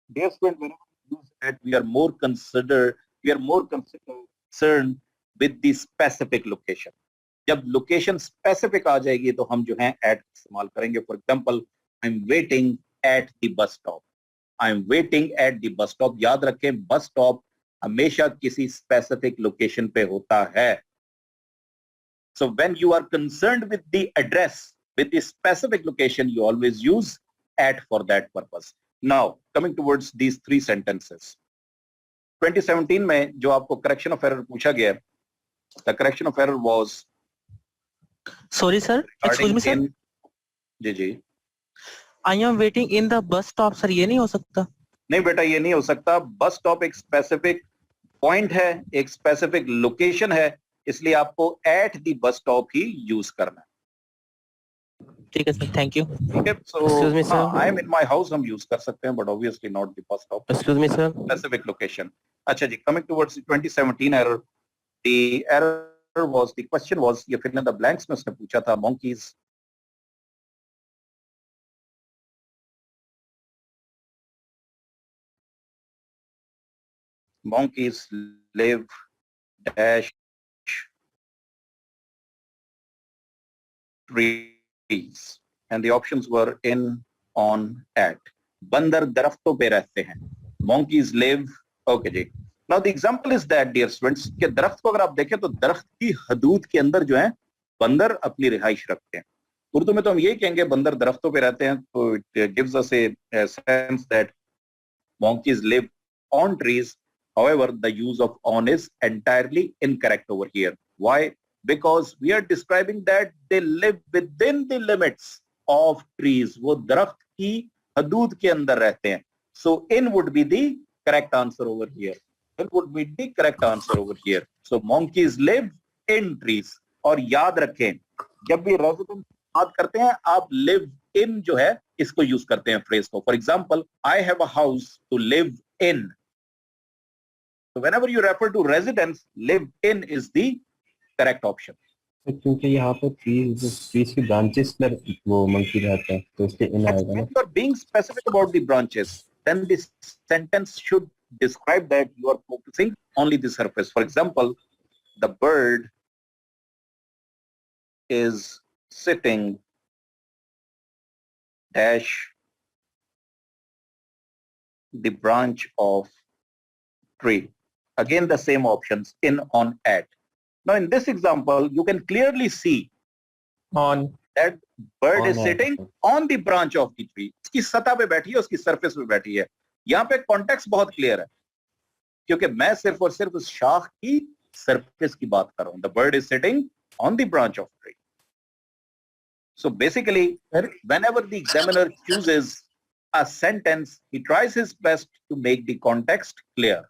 dear student, whenever we use at we are more concerned with the specific location. जब लोकेशन स्पेसिफिक आ जाएगी तो हम जो है एट इस्तेमाल करेंगे। For example, I am waiting at the bus stop, I am waiting at the bus stop. याद रखें बस स्टॉप हमेशा किसी स्पेसिफिक लोकेशन पे होता है। So when you are concerned with the address, with the specific location, you always use at for that purpose. Now coming towards these 3 sentences, 2017 में जो आपको correction of error पूछा गया, the correction of error was, sorry sir, excuse me sir, जी जी, I am waiting in the bus stop. Sir ये नहीं हो सकता? नहीं बेटा ये नहीं हो सकता। बस स्टॉप एक स्पेसिफिक पॉइंट है, एक स्पेसिफिक लोकेशन है, इसलिए आपको एट द बस स्टॉप ही यूज करना है। ठीक है सर, थैंक यू। ठीक है, so I am in my house हम यूज कर सकते हैं, but obviously not the bus stop. Excuse me sir, specific location. अच्छा जी, coming towards 2017 error, the error was, the question was, ये फिल इन द ब्लैंक्स में उसने पूछा था, monkeys live dash trees and the options were in, on, at. बंदर दरख्तों पे रहते हैं, monkeys live, okay ji. Now the example is that dear students कि दरख्त को अगर आप देखें तो दरख्त की हदूद के अंदर जो है बंदर अपनी रिहाइश रखते हैं। उर्दू में तो हम यही कहेंगे बंदर दरख्तों पे रहते हैं, तो it gives us a sense that monkeys live on trees. However, the use of on is entirely incorrect over here. Why? Because we are describing that they live within the limits of trees. वो दरख्त की हदूद के अंदर रहते हैं। So in would be the correct answer over here. It would be the correct answer over here. So monkeys live in trees. और याद रखें जब भी resident बात करते हैं आप live in जो है इसको यूज करते हैं फ्रेज को। For example, I have a house to live in. So whenever you refer to residence, live in is the correct option. क्योंकि यहाँ पे ट्रीज की ब्रांचेस पर वो मंकी रहता है तो इसलिए इन आएगा ना. When you are being specific about the branches, then this sentence should describe that you are focusing only the surface. For example, the bird is sitting dash the branch of tree. Again, the same options, in, on, at. Now, in this example, you can clearly see on that bird is On sitting on the branch of the tree. उसकी सतह पे बैठी है, उसकी surface पे बैठी है. यहाँ पे कॉन्टेक्स्ट बहुत क्लियर है क्योंकि मैं सिर्फ और सिर्फ उस शाख की सरफेस की बात कर रहा हूं. The bird is sitting on the branch of tree. So basically, whenever the examiner chooses a sentence, he tries his best to make the context clear.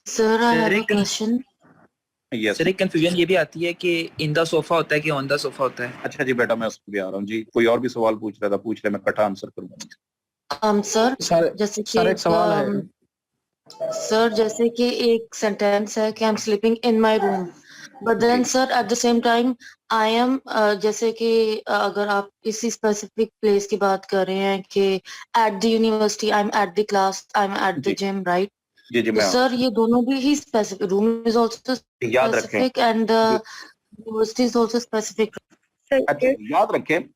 Sir, I have a question. Yes. Sir एक confusion ये भी आती है कि in the sofa होता है कि on the sofa होता है. अच्छा जी बेटा, मैं उस पर भी आ रहा हूँ जी. कोई और भी सवाल पूछ रहा था, पूछ ले, मैं इकट्ठा आंसर करूंगा. सर जैसे कि एक सवाल है. सर जैसे कि एक सेंटेंस है कि I am sleeping in my room, but then sir at the same time I am, जैसे कि अगर आप किसी स्पेसिफिक प्लेस की बात कर रहे हैं कि at the university, I am at the class, I am at the gym, right? जी जी, मैं सर ये दोनों भी ही स्पेसिफिक, रूम इज आल्सो याद रखें. Specific and university is also specific. अच्छा, याद रखें,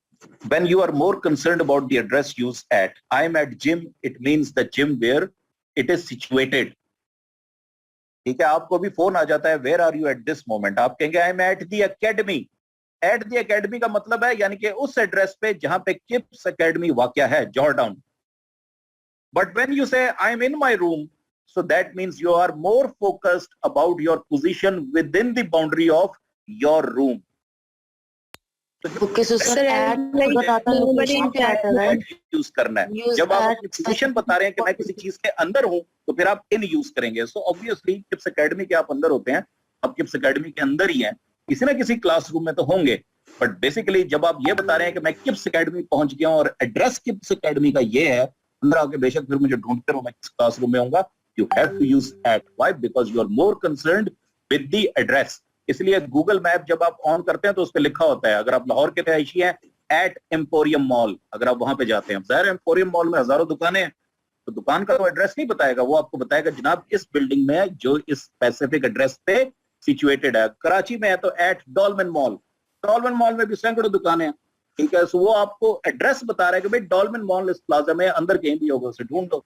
when you are more concerned about the address used at, I am at gym, it means the gym where it is situated. ठीक है, आपको भी phone आ जाता है, where are you at this moment, आप कहेंगे I am at the academy. At the academy का मतलब है यानी कि उस एड्रेस पे जहां पे किप्स एकेडमी वाक़या है, जॉर्डाउन. But when you say I am in my room, so that means you are more focused about your position within the boundary of your room. Okay, so sir, बताता है use करना है. जब आप अपनी position बता रहे हैं कि मैं किसी चीज के अंदर हूं, तो फिर आप इन यूज करेंगे. सो ऑब्वियसली किप्स एकेडमी के आप अंदर होते हैं, आप किप्स एकेडमी के अंदर ही हैं, किसी ना किसी क्लासरूम में तो होंगे. बट बेसिकली जब आप ये बता रहे हैं कि मैं किप्स एकेडमी पहुंच गया हूं और एड्रेस किप्स एकेडमी का ये है, अंदर आके बेशक फिर मुझे ढूंढते रहो मैं किस क्लासरूम में होऊंगा, you have to use at. Why? Because you are more concerned with the address. इसलिए गूगल मैप जब आप ऑन करते हैं तो उस पर लिखा होता है, अगर आप लाहौर के रहायशी हैं, एट एम्पोरियम मॉल, अगर आप वहां पे जाते हैं, ज़ाहिर एम्पोरियम मॉल में हजारों दुकानें हैं, तो दुकान का तो एड्रेस नहीं बताएगा, वो आपको बताएगा जनाब इस बिल्डिंग में है जो इस स्पेसिफिक एड्रेस पे सिचुएटेड है. कराची में है तो at Dolmen mall, Dolmen mall में भी सैकड़ों दुकानें हैं. ठीक है, सो वो आपको एड्रेस बता रहा है कि भाई डॉलमेन मॉल इस प्लाजा में अंदर कहीं भी होगा, उसे ढूंढ लो.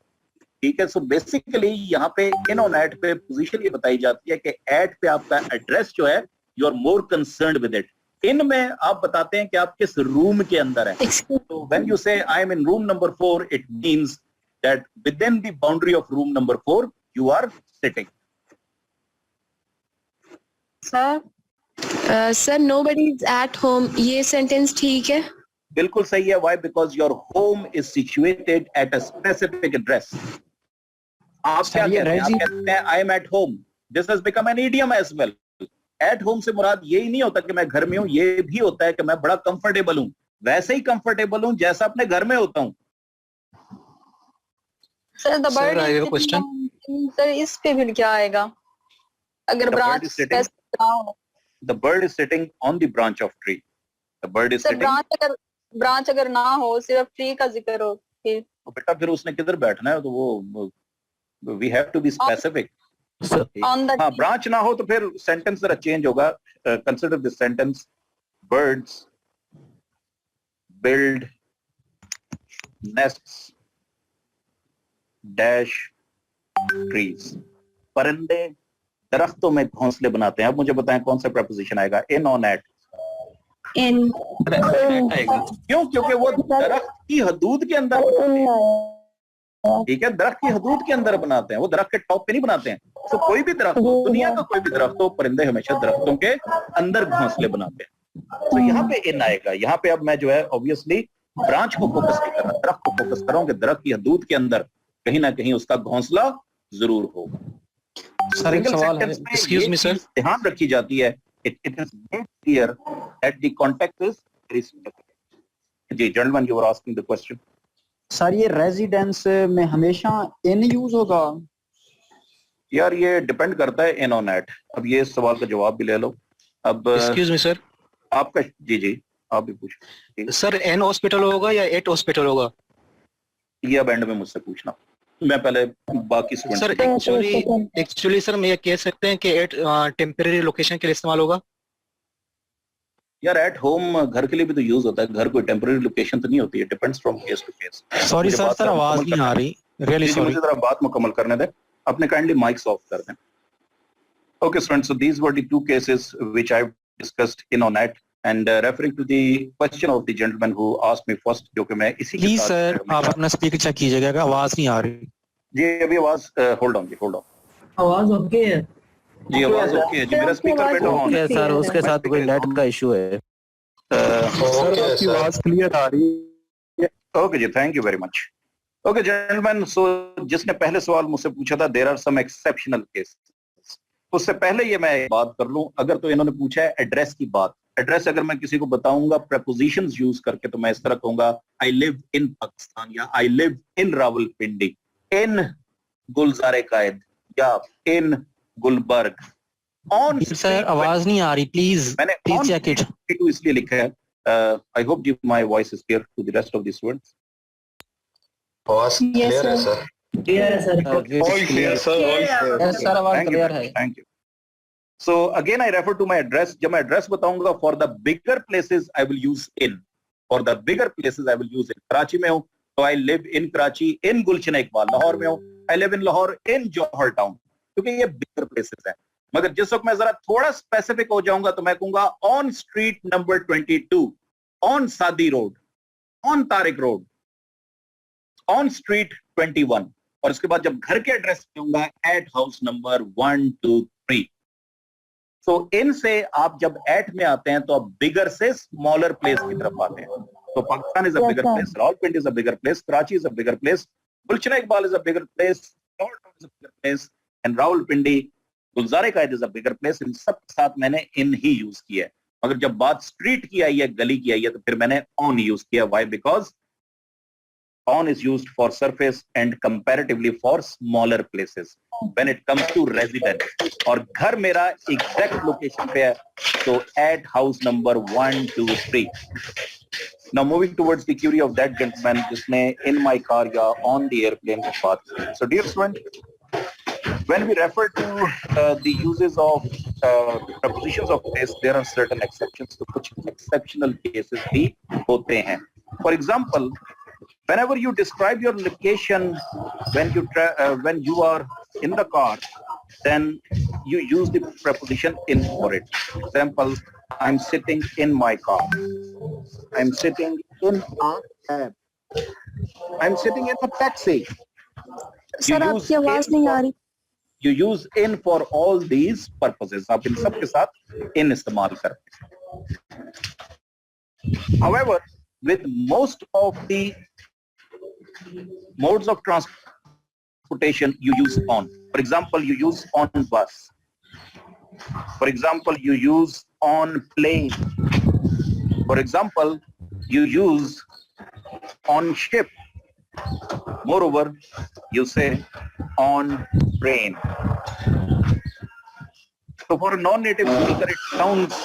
ठीक है, सो बेसिकली यहाँ पे इन ऑन एट पे पोजीशन ये बताई जाती है कि एट पे आपका एड्रेस जो है, you are more concerned with it. इन में आप बताते हैं कि आप किस रूम के अंदर हैं. तो when you say I am in room number 4, it means that within the boundary of room number 4 you are sitting. Sir nobody is at home, ये सेंटेंस ठीक है? बिल्कुल सही है. Why? Because your home is situated at a specific address. आप क्या कहते हैं? I am at home. This has become an idiom as well. At home से मुराद यही नहीं होता कि मैं घर में हूं, ये भी होता है कि मैं बड़ा कंफर्टेबल हूं, वैसे ही कंफर्टेबल हूं जैसा अपने घर में होता हूं. सर द बर्ड, सर इस पे फिर क्या आएगा अगर branch the bird is sitting on the branch of tree. The bird is sitting. Branch अगर ना हो, सिर्फ ट्री का जिक्र हो, फिर तो बेटा फिर उसने किधर बैठना है, तो वो we have to be specific. हाँ, ब्रांच ना हो तो फिर सेंटेंस जरा चेंज होगा. Consider this sentence, birds build nests dash trees. परिंदे दरख्तों में घोंसले बनाते हैं. अब मुझे बताएं कौन सा प्रपोजिशन आएगा? इन, ऑन, एट. क्यों? क्योंकि वो दरख्त की हदूद के अंदर बनाते हैं. ठीक है, दरख्त की हदूद के अंदर बनाते हैं, वो दरख्त के टॉप पे नहीं बनाते हैं. तो कोई भी दरख्त हो, दुनिया का कोई भी दरख्त हो, परिंदे हमेशा दरख्तों के अंदर घोंसले बनाते हैं. तो यहाँ पे इन आएगा. यहाँ पे अब मैं जो है ऑब्वियसली ब्रांच को फोकस नहीं कर रहा, दरख्त को फोकस कर रहा हूँ कि दरख्त की हदूद के अंदर कहीं ना कहीं उसका घोंसला जरूर होगा. सर एक सवाल है, एक्सक्यूज मी सर, ध्यान रखी जाती है. It is made clear that the context is very significant. जी, gentlemen, you were asking the question. Sir ये रेजिडेंस में हमेशा इन यूज होगा? यार ये डिपेंड करता है इन ऑन एट। अब ये सवाल का जवाब भी ले लो। अब एक्सक्यूज मी सर, आपका जी जी आप भी पूछो सर एन हॉस्पिटल होगा या एट हॉस्पिटल होगा? ये अब एंड में मुझसे पूछना, मैं पहले बाकी सर स्टूडेंट्स एक्चुअली सर मैं ये कह सकते हैं कि एट टेम्परेरी लोकेशन के लिए इस्तेमाल होगा। यार एट होम घर के लिए भी तो यूज होता है, घर कोई टेम्परेरी लोकेशन तो नहीं होती है, depends from case to case. Sorry sir आवाज नहीं आ रही, रियली सॉरी। मुझे जरा बात मुकम्मल करने दें, अपने काइंडली माइक्स ऑफ कर दें। Okay, students, so these were the two cases which I've discussed in on net, and referring to the question of the gentleman who asked me first, जो कि मैं इसी प्लीज सर आप अपना speaker check कीजिएगा, आवाज नहीं आ रही जी। अभी आवाज hold on ji, hold on. आवाज ओके है जी, आवाज ओके है जी, मेरा स्पीकर बेटा ऑन है सर, उसके साथ कोई नेट का इशू है। सर आपकी आवाज क्लियर आ रही है। Okay ji, thank you very much. Okay gentleman, so जिसने पहले सवाल मुझसे पूछा था, there are some exceptional cases. उससे पहले ये मैं एक बात कर लूं, अगर तो इन्होंने पूछा है एड्रेस की बात, एड्रेस अगर मैं किसी को बताऊंगा प्रपोजिशंस यूज करके, तो मैं इस तरह कहूंगा आई लिव इन पाकिस्तान, या आई लिव इन रावलपिंडी, इन गुलजार कायद, या इन गुलबर्ग। ऑन सर आवाज नहीं आ रही, प्लीज मैंने प्लीज चेक इट। इसलिए लिखा है। I hope my voice is clear to the rest of the students. आवाज क्लियर है सर? क्लियर है sir, all clear sir, sir आवाज क्लियर है। Thank you. So again I refer to my address. जब मैं एड्रेस बताऊंगा, for the bigger places I will use in, for the bigger places I will use in. Karachi में हूं तो I live in Karachi, in Gulshan Iqbal. Lahore में हूं, I live in Lahore, in Johar town, क्योंकि ये बिगर प्लेसेस हैं। मगर जिस वक्त मैं जरा थोड़ा स्पेसिफिक हो जाऊंगा तो मैं कहूंगा ऑन स्ट्रीट नंबर 22, ऑन सादी road, on Tariq road, on street 21, और उसके बाद जब घर के एड्रेस पे होगा एट हाउस नंबर 1 2 3। सो इन से आप जब एट में आते हैं तो आप बिगर से स्मॉलर प्लेस की तरफ आते हैं। तो Pakistan is a bigger place, Rawalpindi is a bigger place, Karachi is a bigger place, Gulshan Iqbal is a bigger place, Lahore is a bigger place, and Rawalpindi, Gulzar Quaid is a bigger place. इन सब के साथ मैंने इन ही यूज किया है। मगर जब बात स्ट्रीट की आई है, गली की आई है, तो फिर मैंने ऑन यूज किया। Why? Because on is used for surface and comparatively for smaller places when it comes to residence। और घर मेरा exact location पे है, so at house number 1 2 3। now moving towards the query of that gentleman जिसने in my car या on the airplane की बात की। so dear student, when we refer to the uses of prepositions of place, there are certain exceptions। तो कुछ exceptional cases भी होते हैं। for example, whenever you describe your location when you are in the car, then you use the preposition in for it. Example, I'm sitting in my car, I'm sitting in a cab, I'm sitting in a taxi। Sir आपकी आवाज नहीं आ रही। You use in for all these purposes। आप इन सब के साथ in इस्तेमाल करते हैं। However, with most of the modes of transportation you use on। for example, you use on bus, for example you use on plane, for example you use on ship, moreover you say on train। so for a non-native speaker it sounds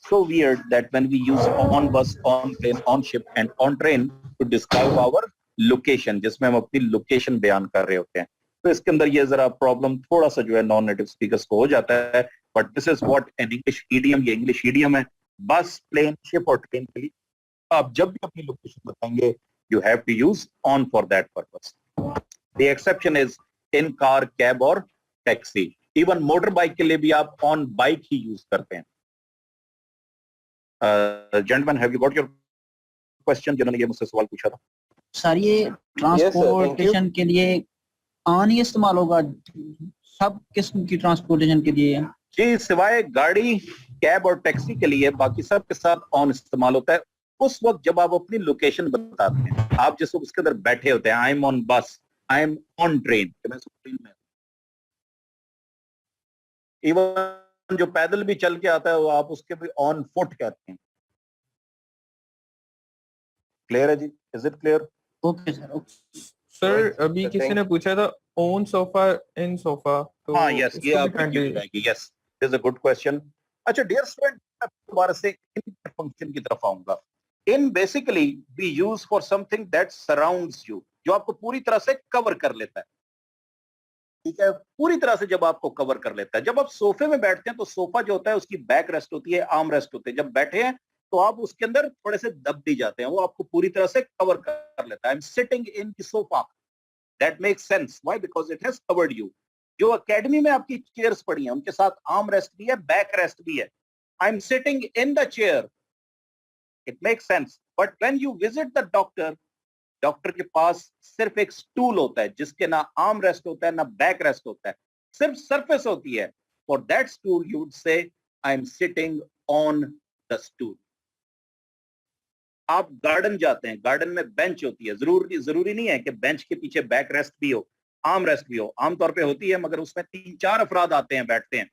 so weird that when we use on bus, on plane, on ship and on train to describe our location, जिसमें हम अपनी location बयान कर रहे होते हैं, तो इसके अंदर ये जरा प्रॉब्लम थोड़ा सा जो है नॉन नेटिव स्पीकर्स को हो जाता है। But this is what an English idiom, ये इंग्लिश ईडियम है। बस, प्लेन, शिप और ट्रेन के लिए आप जब भी अपनी लोकेशन बताएंगे, you have to use on for that purpose. The exception is in car, cab और टैक्सी। इवन मोटर बाइक के लिए भी आप ऑन बाइक ही यूज करते हैं। Gentleman, have you got your question? जिन्होंने ये मुझसे सवाल पूछा था सर, ये ट्रांसपोर्टेशन के लिए ऑन ही इस्तेमाल होगा सब किस्म की ट्रांसपोर्टेशन के लिए? जी, सिवाय गाड़ी, कैब और टैक्सी के लिए बाकी सब के साथ ऑन इस्तेमाल होता है उस वक्त जब आप अपनी लोकेशन बताते हैं। आप जिस वक्त उसके अंदर बैठे होते हैं, आई एम ऑन बस, आई एम ऑन ट्रेन, मैं ट्रेन में। इवन जो पैदल भी चल के आता है वो आप उसके भी ऑन फुट कहते हैं। क्लियर है जी? Is it clear? Okay sir. Sir अभी किसी ने पूछा था ओन सोफा इन सोफा, तो हाँ यस, ये इसको भी आपकी kindly- यूज आएगी। Yes, is a good question. अच्छा डियर स्टूडेंट, मैं दोबारा से इन फंक्शन की तरफ आऊंगा। In basically we use for something that surrounds you, जो आपको पूरी तरह से कवर कर लेता है। ठीक है, पूरी तरह से जब आपको कवर कर लेता है। जब आप सोफे में बैठते हैं तो सोफा जो होता है उसकी बैक रेस्ट होती है, आर्म रेस्ट होते हैं। जब बैठे हैं तो आप उसके अंदर थोड़े से दब दी जाते हैं, वो आपको पूरी तरह से कवर कर लेता है। आई am sitting in the sofa, that makes sense. Why? Because it has covered you. जो एकेडमी में आपकी चेयर्स पड़ी हैं उनके साथ आर्म रेस्ट भी है, बैक रेस्ट भी है। आई am sitting in the chair, it makes sense. But when you visit the doctor, doctor के पास सिर्फ एक स्टूल होता है जिसके ना आर्म रेस्ट होता है ना बैक रेस्ट होता है, सिर्फ सरफेस होती है। For that stool you would say I am sitting on the stool. आप गार्डन जाते हैं, गार्डन में बेंच होती है, जरूरी नहीं है कि बेंच के पीछे बैक रेस्ट भी हो, आर्म रेस्ट भी हो। आमतौर पे होती है, मगर उसमें 3-4 अफराद आते हैं, बैठते हैं।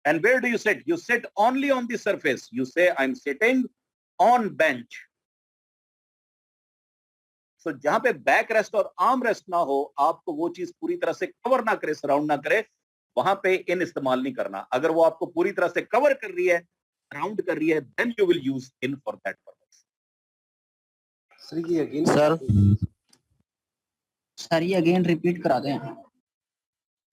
And where do you sit? You sit only on the surface. You say I am sitting on bench. So जहां पे बैक रेस्ट और आर्म रेस्ट ना हो, आपको वो चीज पूरी तरह से कवर ना करे, सराउंड ना करे, वहां पे इन इस्तेमाल नहीं करना। अगर वो आपको पूरी तरह से कवर कर रही है, सराउंड कर रही है, then you will use in for that purpose. Sir ये अगेन रिपीट करा दें।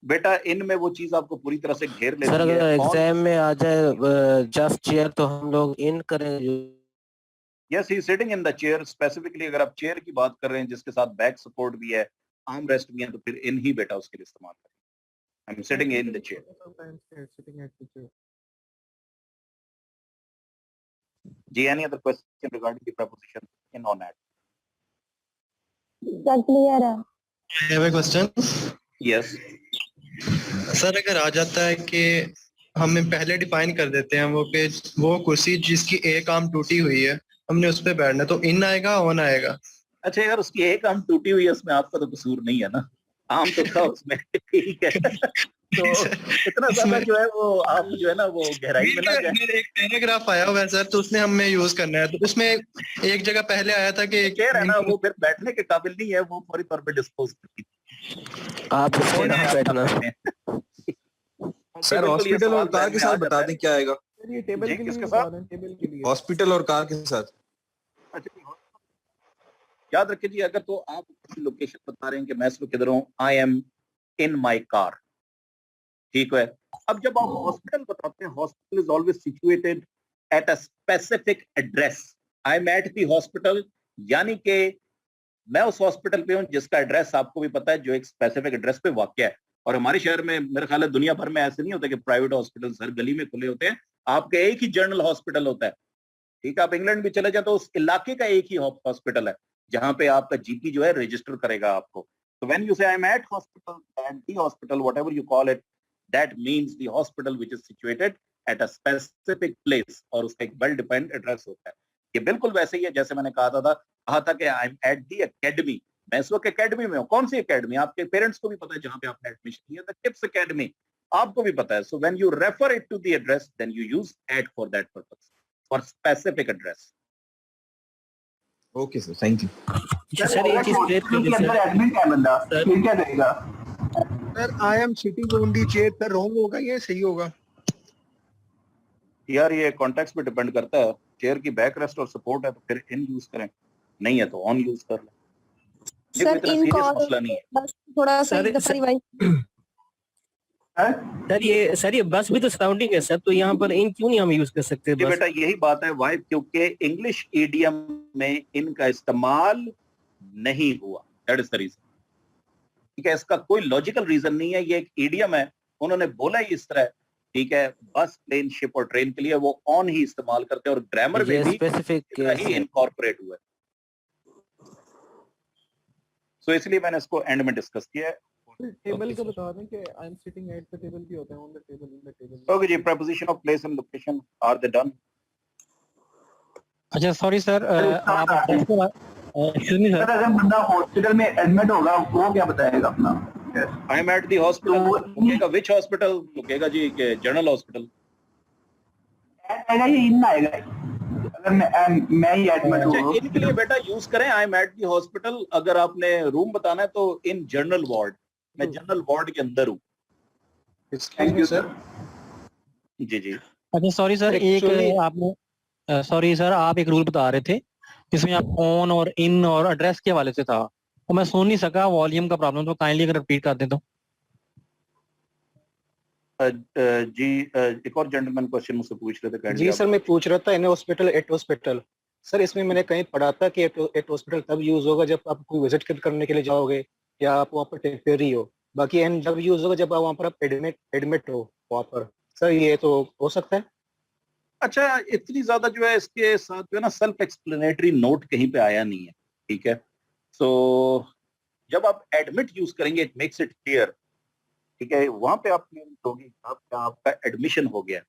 बेटा इन में वो चीज आपको पूरी तरह से घेर लेती सर अगर है। एग्जाम में आ जाए जस्ट चेयर तो हम लोग इन करेंगे। Yes, he sitting in the chair. Specifically अगर आप चेयर की बात कर रहे हैं जिसके साथ बैक सपोर्ट भी है, आर्म रेस्ट भी है, तो फिर इन ही बेटा उसके लिए इस्तेमाल करें। I am sitting in the chair. जी, any other question regarding the proposition in और नॉट? क्लियर है। I have a question. Yes sir अगर आ जाता है कि हमें पहले डिफाइन कर देते हैं वो कुर्सी जिसकी एक आर्म टूटी हुई है, हमने उस पे बैठना, तो इन आएगा ऑन आएगा? अच्छा यार, उसकी एक आर्म टूटी हुई है, उसमें आपका तो कसूर नहीं है ना, आर्म तो था उसमें। ठीक है, तो इतना ज्यादा जो है वो आप जो है ना वो गहराई में ना जाए। एक पैराग्राफ आया हुआ है सर, तो उसने हमें यूज करना है, तो उसमें एक जगह पहले आया था कि चेयर है ना, वो फिर बैठने के काबिल नहीं है, वो फौरी तौर पे डिस्पोज करती आप बैठना। सर हॉस्पिटल और कार के साथ बता दें क्या आएगा? ये टेबल के लिए किसके बता साथ? दें, टेबल के लिए। हॉस्पिटल और कार के साथ। याद रखिए जी, अगर तो आप लोकेशन बता रहे हैं कि मैं इस वक्त किधर हूँ, आई एम इन माई कार, ठीक है। अब जब आप हॉस्पिटल बताते हैं, hospital is always situated at a specific address. I am at the hospital, यानी कि मैं उस हॉस्पिटल पे हूँ जिसका एड्रेस आपको भी पता है, जो एक स्पेसिफिक एड्रेस पे वाक़ है। और हमारे शहर में, मेरे ख्याल है दुनिया भर में ऐसे नहीं होता कि प्राइवेट हॉस्पिटल हर गली में खुले होते हैं। आपके एक ही जनरल हॉस्पिटल होता है, ठीक है। आप इंग्लैंड भी चले जाए तो उस इलाके का एक ही हॉस्पिटल है जहां पे आपका जीपी जो है रजिस्टर करेगा आपको। तो when you say I am at hospital, and the hospital, whatever you call it, that means the hospital which is situated at a specific place, और उसका एक वेल डिफाइंड एड्रेस होता है। ये बिल्कुल वैसे ही है जैसे मैंने कहा था कि I am at the academy, मैं इस वक्त एकेडमी में हूँ। कौन सी एकेडमी? आपके पेरेंट्स को भी पता है जहां पे आपने एडमिशन लिया, द किड्स एकेडमी, आपको भी पता है। So when you refer it to the address, then you use at for that purpose, for specific address. Okay sir, thank you. Sir ये चीज क्लियर कर दीजिए सर। एडमिन क्या बंदा फिर क्या करेगा? Sir I am sitting on the chair, sir wrong होगा ये सही होगा? यार ये कॉन्टेक्स्ट पे डिपेंड करता है। चेयर की बैक रेस्ट और सपोर्ट है तो फिर इन यूज करें, नहीं है तो ऑन यूज कर लें। सर इन मसला नहीं है। बस थोड़ा सा एक दफा रिवाइज। सर ये बस भी तो सराउंडिंग है सर, तो यहाँ पर इन क्यों नहीं हम यूज कर सकते? जी बेटा यही बात है वाई, क्योंकि इंग्लिश ईडियम में इनका इस्तेमाल नहीं हुआ, दैट इज द रीजन। ठीक है, इसका कोई लॉजिकल रीजन नहीं है, ये एक ईडियम है, उन्होंने बोला ही इस तरह। ठीक है, बस, प्लेन, शिप और ट्रेन के लिए वो ऑन ही इस्तेमाल करते हैं, और ग्रामर में भी स्पेसिफिक ही इनकॉर्पोरेट हुआ है। सो इसलिए मैंने इसको एंड में डिस्कस किया है। टेबल का बता दें कि I am sitting at the table भी होता है, on the table, in the table. Okay जी, preposition of place and location, are they done? अच्छा सॉरी सर, आप एक्सक्यूज मी सर, अगर बंदा हॉस्पिटल में एडमिट होगा वो क्या बताएगा अपना? I am at the hospital, लुकेगा which hospital? लुकेगा जी जनरल हॉस्पिटल। आएगा ये इन आएगा? मैं ही एडमिट अच्छा, हूँ। इनके लिए बेटा यूज करें I am at the hospital. अगर आपने रूम बताना है तो इन जनरल वार्ड, मैं जनरल वार्ड के अंदर हूँ। Thank you sir. जी जी। अच्छा सॉरी सर, एक आपने सॉरी सर, आप एक रूल बता रहे थे जिसमें आप ऑन और इन और एड्रेस के हवाले से था, तो मैं सुन नहीं सका, वॉल्यूम का प्रॉब्लम, तो काइंडली अगर रिपीट कर दें तो। जी एक और जेंटलमैन क्वेश्चन मुझसे पूछ रहे थे। जी सर, मैं पूछ रहा था in hospital eight hospital. Sir इसमें मैंने कहीं पढ़ा था कि एट हॉस्पिटल तब यूज होगा जब आप कोई विजिट करने के लिए जाओगे या आप वहाँ पर टेम्परेरी हो, बाकी एन जब यूज होगा जब आप वहाँ पर एडमिट हो वहाँ पर। सर ये तो हो सकता है? अच्छा, इतनी ज्यादा जो है इसके साथ जो है ना सेल्फ एक्सप्लेनेटरी नोट कहीं पे आया नहीं है, ठीक है। सो जब आप एडमिट यूज करेंगे इट मेक्स इट क्लियर, ठीक है। वहां पे आप क्लियर होगी आपका एडमिशन हो गया,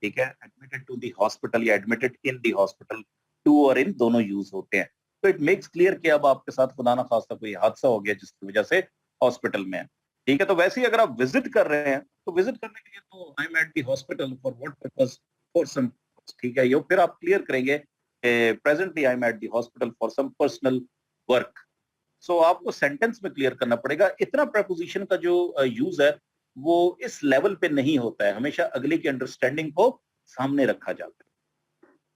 ठीक है। एडमिटेड टू द हॉस्पिटल या admitted in the hospital, to और इन दोनों यूज होते हैं। तो इट मेक्स क्लियर कि अब आपके साथ खुदा ना खास्ता कोई हादसा हो गया जिसकी वजह से हॉस्पिटल में है, ठीक है। तो वैसे ही अगर आप विजिट कर रहे हैं तो विजिट करने के लिए तो I am at the hospital for what purpose, for some, ठीक है। ये फिर आप क्लियर करेंगे presently I am at the hospital for some personal work. So आपको सेंटेंस में क्लियर करना पड़ेगा। इतना प्रपोजिशन का जो यूज है वो इस लेवल पे नहीं होता है, हमेशा अगले की अंडरस्टैंडिंग को सामने रखा जाता है।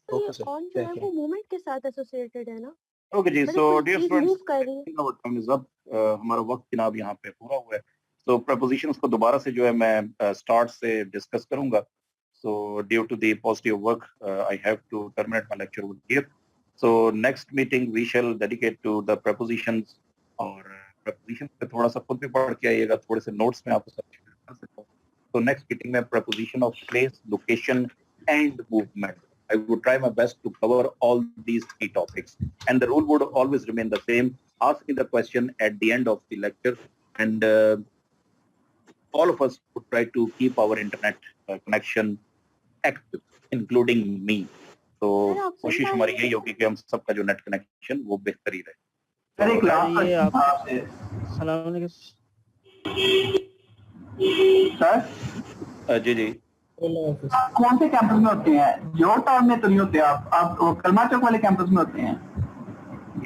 तो ये ऑन जो है वो मूवमेंट के साथ एसोसिएटेड है ना? ओके जी। सो डियर मूव कर रही है। स्टूडेंट्स, हमारा वक्त जनाब यहाँ पे पूरा हुआ है। तो प्रपोजिशंस को दोबारा से जो है मैं स्टार्ट से डिस्कस करूंगा। So due to the positive work, I have to terminate my lecture over here. So next meeting we shall dedicate to the prepositions, और prepositions पे थोड़ा सा खुद भी पढ़ के आइएगा, थोड़े से notes में आपको सब शेयर कर सकता हूँ। So next meeting में preposition of place, location and movement. I would try my best to cover all these three topics, and the rule would always remain the same. Ask me the question at the end of the lecture, and all of us would try to keep our internet connection active, including me. तो कोशिश हमारी यही होगी कि हम सबका जो net connection वो बेहतर ही रहे। सर एक सर जी जी। आप कौन से कैंपस में होते हैं? जोर टाउन में तो नहीं होते आप कलमा चौक वाले कैंपस में होते हैं?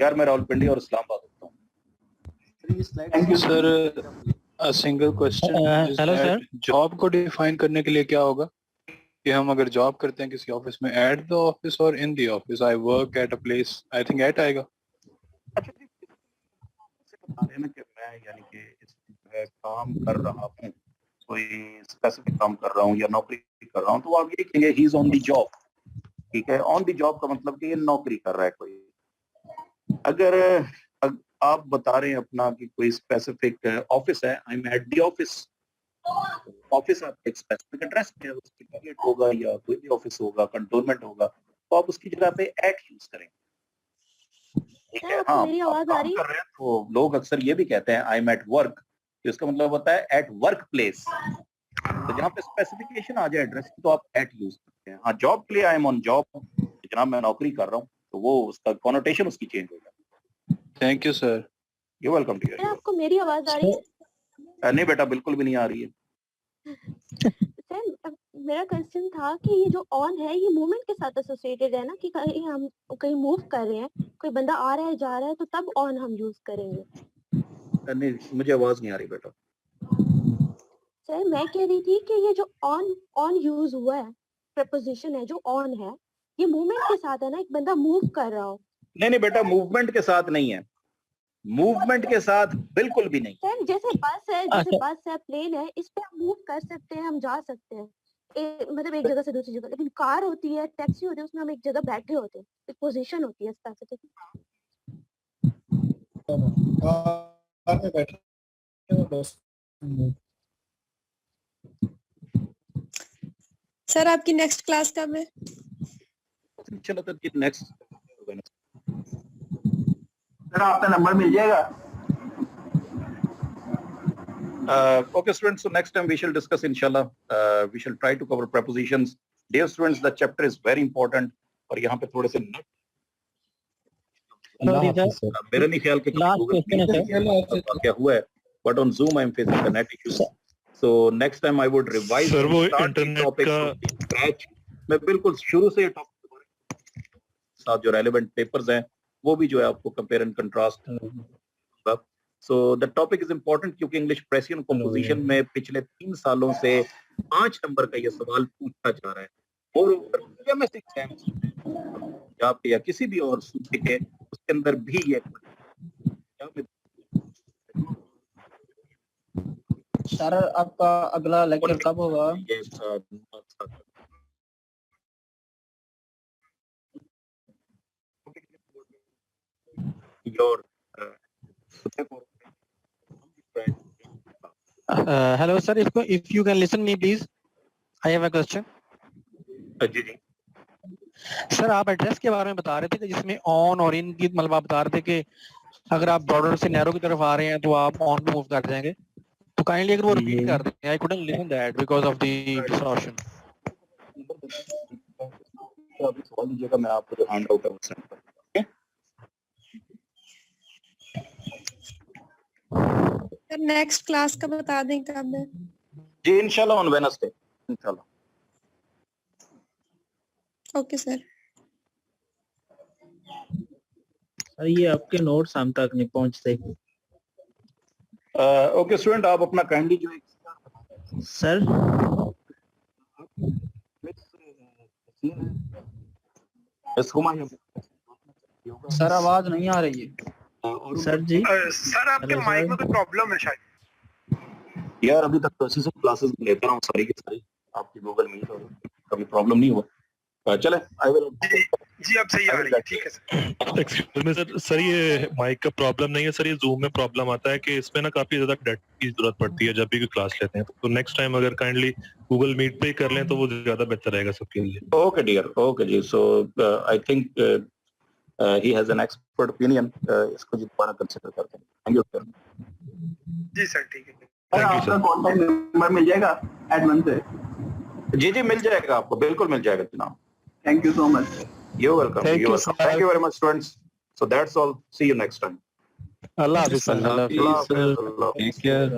यार मैं रावलपिंडी और इस्लामाबाद होता हूँ। Thank you sir. A single question. Hello sir, job को डिफाइन करने के लिए क्या होगा कि हम अगर जॉब करते हैं किसी ऑफिस में, एट द ऑफिस और in the office? I work at a place, I think at आएगा। अच्छा जी, बता रहे हैं ना कि मैं यानी कि इस काम कर रहा हूँ, कोई स्पेसिफिक काम कर रहा हूँ या नौकरी कर रहा हूँ, तो आप ये कहेंगे he is on the job, ठीक है। ऑन द जॉब का मतलब कि ये नौकरी कर रहा है कोई। अगर आप बता रहे हैं अपना कि कोई स्पेसिफिक ऑफिस है, आई am at the office, office आप एक स्पेसिफिक एड्रेस पे है, उसकी टॉयलेट होगा या कोई भी ऑफिस होगा, कंटोनमेंट होगा, तो आप उसकी जगह पे एट यूज करेंगे, ठीक है। हाँ, मेरी आवाज आ रही है? तो लोग अक्सर ये भी कहते हैं आई एम एट वर्क, तो इसका मतलब होता है एट वर्क प्लेस। तो जहाँ पे स्पेसिफिकेशन आ जाए एड्रेस की तो आप एट यूज करते हैं। हाँ, जॉब के लिए आई एम ऑन जॉब, जनाब मैं नौकरी कर रहा हूँ, तो वो उसका कॉनोटेशन उसकी चेंज हो जाता है। Thank you sir. You welcome dear. आपको मेरी आवाज आ रही है? नहीं बेटा, बिल्कुल भी नहीं आ रही है। सर मेरा क्वेश्चन था कि ये जो ऑन है ये मूवमेंट के साथ एसोसिएटेड है ना, कि कहीं हम कहीं मूव कर रहे हैं, कोई बंदा आ रहा है जा रहा है, तो तब ऑन हम यूज करेंगे। नहीं, मुझे आवाज नहीं आ रही बेटा। सर मैं कह रही थी कि ये जो ऑन यूज हुआ है, प्रपोजिशन है जो ऑन है, ये मूवमेंट के साथ है ना, एक बंदा मूव कर रहा हो। नहीं बेटा, मूवमेंट के साथ नहीं है, मूवमेंट के साथ बिल्कुल भी नहीं। सर जैसे बस है, प्लेन है, इस पे हम मूव कर सकते हैं, हम जा सकते हैं, मतलब एक जगह से दूसरी जगह। लेकिन कार होती है, टैक्सी होती है, उसमें हम एक जगह बैठे होते हैं, एक पोजीशन होती है स्पेसिफिक। सर आपकी नेक्स्ट क्लास कब है? चलो तो नेक्स्ट सर आपका नंबर मिल जाएगा। Okay students, so next time we shall discuss inshallah, we shall try to cover prepositions. Dear students, the chapter is very important, और यहाँ पे थोड़े से मेरा नहीं ख्याल कि क्या हुआ है, but on Zoom I am facing the net issues. So next time I would revise. Sir वो इंटरनेट का मैं बिल्कुल शुरू से साथ जो रेलेवेंट पेपर्स हैं वो भी जो है आपको compare and contrast. So the topic is important क्योंकि इंग्लिश प्रेसियन कंपोजिशन में पिछले 3 सालों से 5 नंबर का ये सवाल पूछा जा रहा है। और यूएमएस एग्जाम्स या पे या किसी भी और सूची के उसके अंदर भी ये सर आपका अगला लेक्चर कब होगा? Your hello sir, if you can listen me please, I have a question. जी जी सर आप एड्रेस के बारे में बता रहे थे कि जिसमें ऑन और इन की मतलब आप बता रहे थे कि अगर आप बॉर्डर से नैरो की तरफ आ रहे हैं तो आप ऑन पे मूव कर जाएंगे, तो काइंडली अगर वो रिपीट कर दें। I couldn't listen that because of the distortion. अभी सवाल दीजिएगा, मैं आपको जो हैंड आउट है वो सेंड कर दूंगा। सर नेक्स्ट क्लास का बता दें कब है? जी इंशाल्लाह ऑन वेडनेसडे इंशाल्लाह। Okay sir. सर ये आपके नोट्स हम तक नहीं पहुंचते। ओके स्टूडेंट, आप अपना काइंडली जो सर सर आवाज नहीं आ रही है सर जी। सर आपके माइक में कोई प्रॉब्लम है शायद। यार अभी तक तो अच्छे से क्लासेस लेता रहा हूँ सारी की सारी, आपकी गूगल मीट और कभी प्रॉब्लम नहीं हुआ। चले आई विल जी अब सही आ रही है, ठीक है sir. Excuse me sir, sir ये माइक का प्रॉब्लम नहीं है सर, ये जूम में प्रॉब्लम आता है कि इसमें ना काफी ज्यादा डाटा की जरूरत पड़ती है जब भी कोई क्लास लेते हैं, तो नेक्स्ट टाइम अगर काइंडली गूगल मीट पे ही कर लें तो वो ज्यादा बेहतर रहेगा सबके लिए। ओके डियर, ओके जी। So I think he has an expert opinion, इसको जी दोबारा कंसीडर करते हैं। Thank you sir. जी सर ठीक है। आपका कांटेक्ट नंबर मिल जाएगा एडमिन से? जी जी मिल जाएगा आपको, बिल्कुल मिल जाएगा जनाब। Thank you so much. You welcome, you welcome. Thank you very much students. So that's all, see you next time. अल्लाह हाफिज़। अल्लाह हाफिज़। Take care.